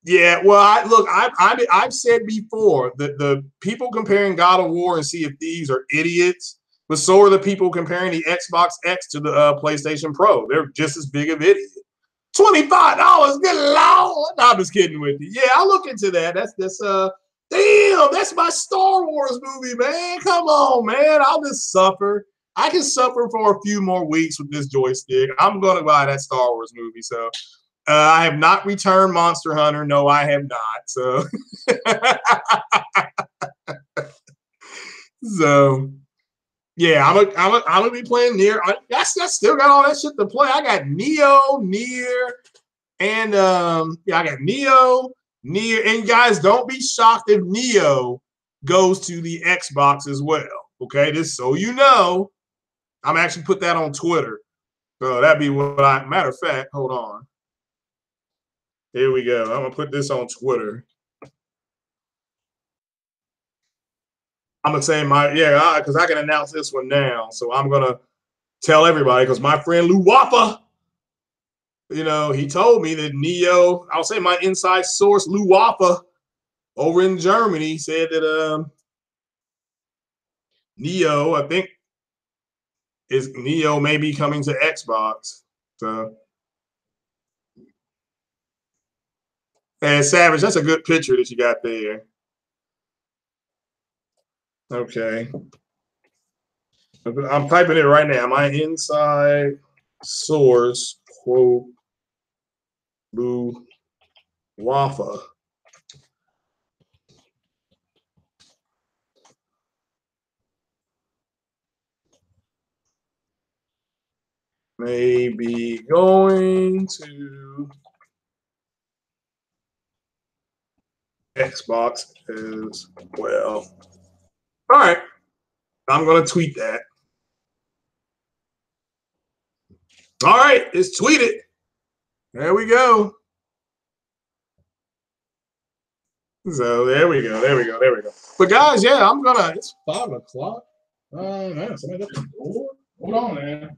S1: yeah, well, I've said before that the people comparing God of War and Sea of Thieves are idiots, but so are the people comparing the Xbox X to the PlayStation Pro. They're just as big of idiots. $25, good lord! No, I'm just kidding with you. Yeah, I'll look into that. Damn, that's my Star Wars movie, man. Come on, man. I'll just suffer. I can suffer for a few more weeks with this joystick. I'm gonna buy that Star Wars movie. So I have not returned Monster Hunter. No, I have not. So, so yeah, I'm gonna be playing Nier. I still got all that shit to play. I got Nier, and I got Nier, and guys, don't be shocked if Neo goes to the Xbox as well. Okay, just so you know, I'm actually put that on Twitter. So that'd be what I. Matter of fact, hold on. Here we go. I'm gonna put this on Twitter. I'm gonna say because I can announce this one now. So I'm gonna tell everybody because my friend Lou Wappa, he told me that Neo. I'll say my inside source, Lou Wappa, over in Germany, said that Neo, I think, Neo may be coming to Xbox. So, and Savage, that's a good picture that you got there. Okay. I'm typing it right now. My inside source, quote, Lou Wappa. May be going to Xbox as well. All right. I'm going to tweet that. All right. It's tweeted. There we go. So there we go. But guys, yeah, it's 5 o'clock. Man, somebody at the door. Hold on, man.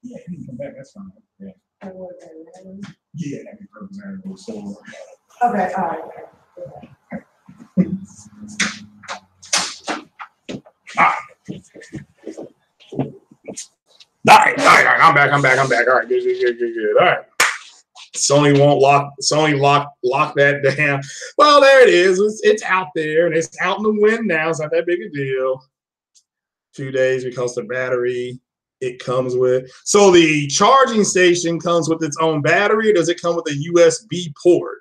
S1: Yeah, you can come back. That's fine. Yeah. Yeah, that'd be perfect. Okay, all right. All right. I'm back. All right, good. All right. Sony won't lock that down. Well, there it is. It's out there, and it's out in the wind now. It's not that big a deal. 2 days because the battery it comes with. So the charging station comes with its own battery. Or does it come with a USB port?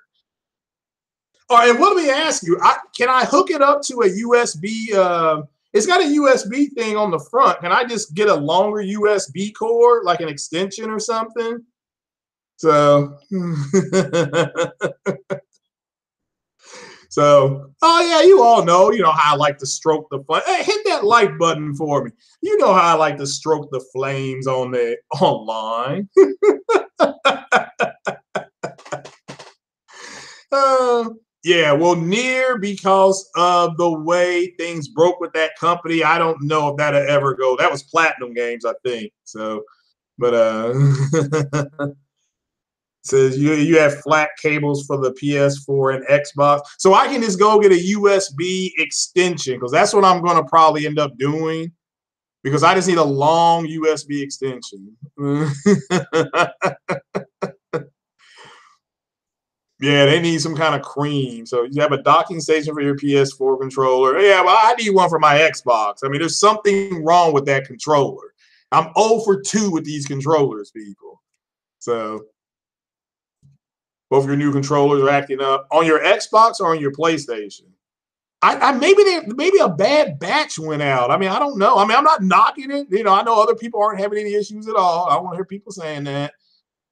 S1: All right, and let me ask you, can I hook it up to a USB? It's got a USB thing on the front. Can I just get a longer USB cord, like an extension or something? So, oh yeah, you all know, how I like to stroke the flame. Hey, hit that like button for me. You know how I like to stroke the flames online. Yeah, well, Nier, because of the way things broke with that company, I don't know if that'll ever go. That was Platinum Games, I think. So, but Says you have flat cables for the PS4 and Xbox, so I can just go get a USB extension because that's what I'm going to probably end up doing because I just need a long USB extension. Yeah, they need some kind of cream. So you have a docking station for your PS4 controller. Yeah, well, I need one for my Xbox. I mean, there's something wrong with that controller. I'm 0 for 2 with these controllers, people. So both your new controllers are acting up on your Xbox or on your PlayStation. I maybe a bad batch went out. I mean, I don't know. I mean, I'm not knocking it. You know, I know other people aren't having any issues at all. I don't want to hear people saying that.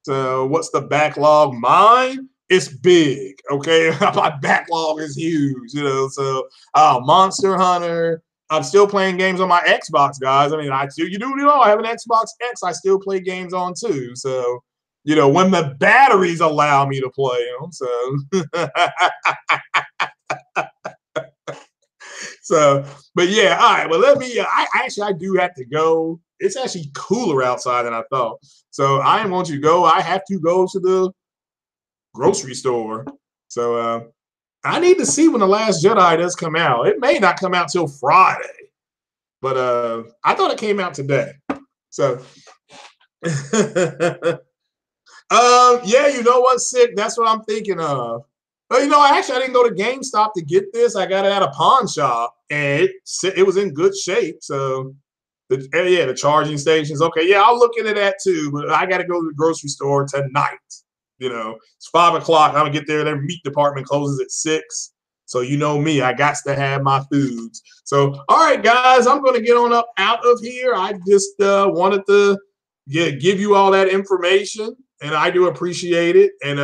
S1: So what's the backlog? Mine, it's big. Okay. My backlog is huge, you know. So Monster Hunter. I'm still playing games on my Xbox, guys. I mean, you know I have an Xbox X, I still play games on too. So, you know, when the batteries allow me to play them. So so, but yeah, all right. Well, let me. I do have to go. It's actually cooler outside than I thought. So I am going to go. I have to go to the grocery store. So I need to see when The Last Jedi does come out. It may not come out till Friday, but I thought it came out today. So yeah, you know what's sick? That's what I'm thinking of. But you know, I didn't go to GameStop to get this. I got it at a pawn shop, and it was in good shape. So the charging stations. Okay, yeah, I'll look into that too. But I got to go to the grocery store tonight. You know, it's 5 o'clock. I'm gonna get there. Their meat department closes at 6. So you know me, I got to have my foods. So all right, guys, I'm gonna get on up out of here. I just wanted to give you all that information, and I do appreciate it. And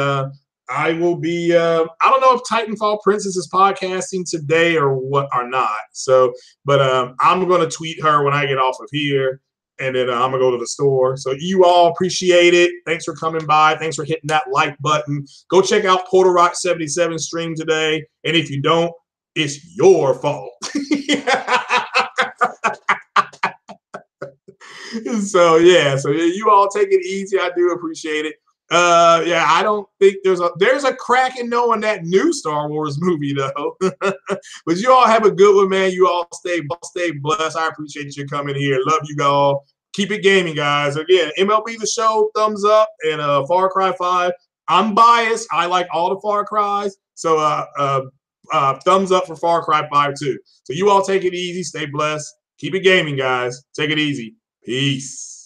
S1: I will be. I don't know if Titanfall Princess is podcasting today or what or not. So, but I'm gonna tweet her when I get off of here, and then I'm gonna go to the store. So you all appreciate it. Thanks for coming by. Thanks for hitting that like button. Go check out Portal Rock 77 stream today. And if you don't, it's your fault. So yeah, you all take it easy. I do appreciate it. Yeah, I don't think there's a crack in knowing that new Star Wars movie though. But you all have a good one, man. You all stay blessed. I appreciate you coming here. Love you all. Keep it gaming, guys. Again, MLB The Show, thumbs up, and Far Cry 5. I'm biased. I like all the Far Cries. So thumbs up for Far Cry 5 too. So you all take it easy. Stay blessed. Keep it gaming, guys. Take it easy. Peace.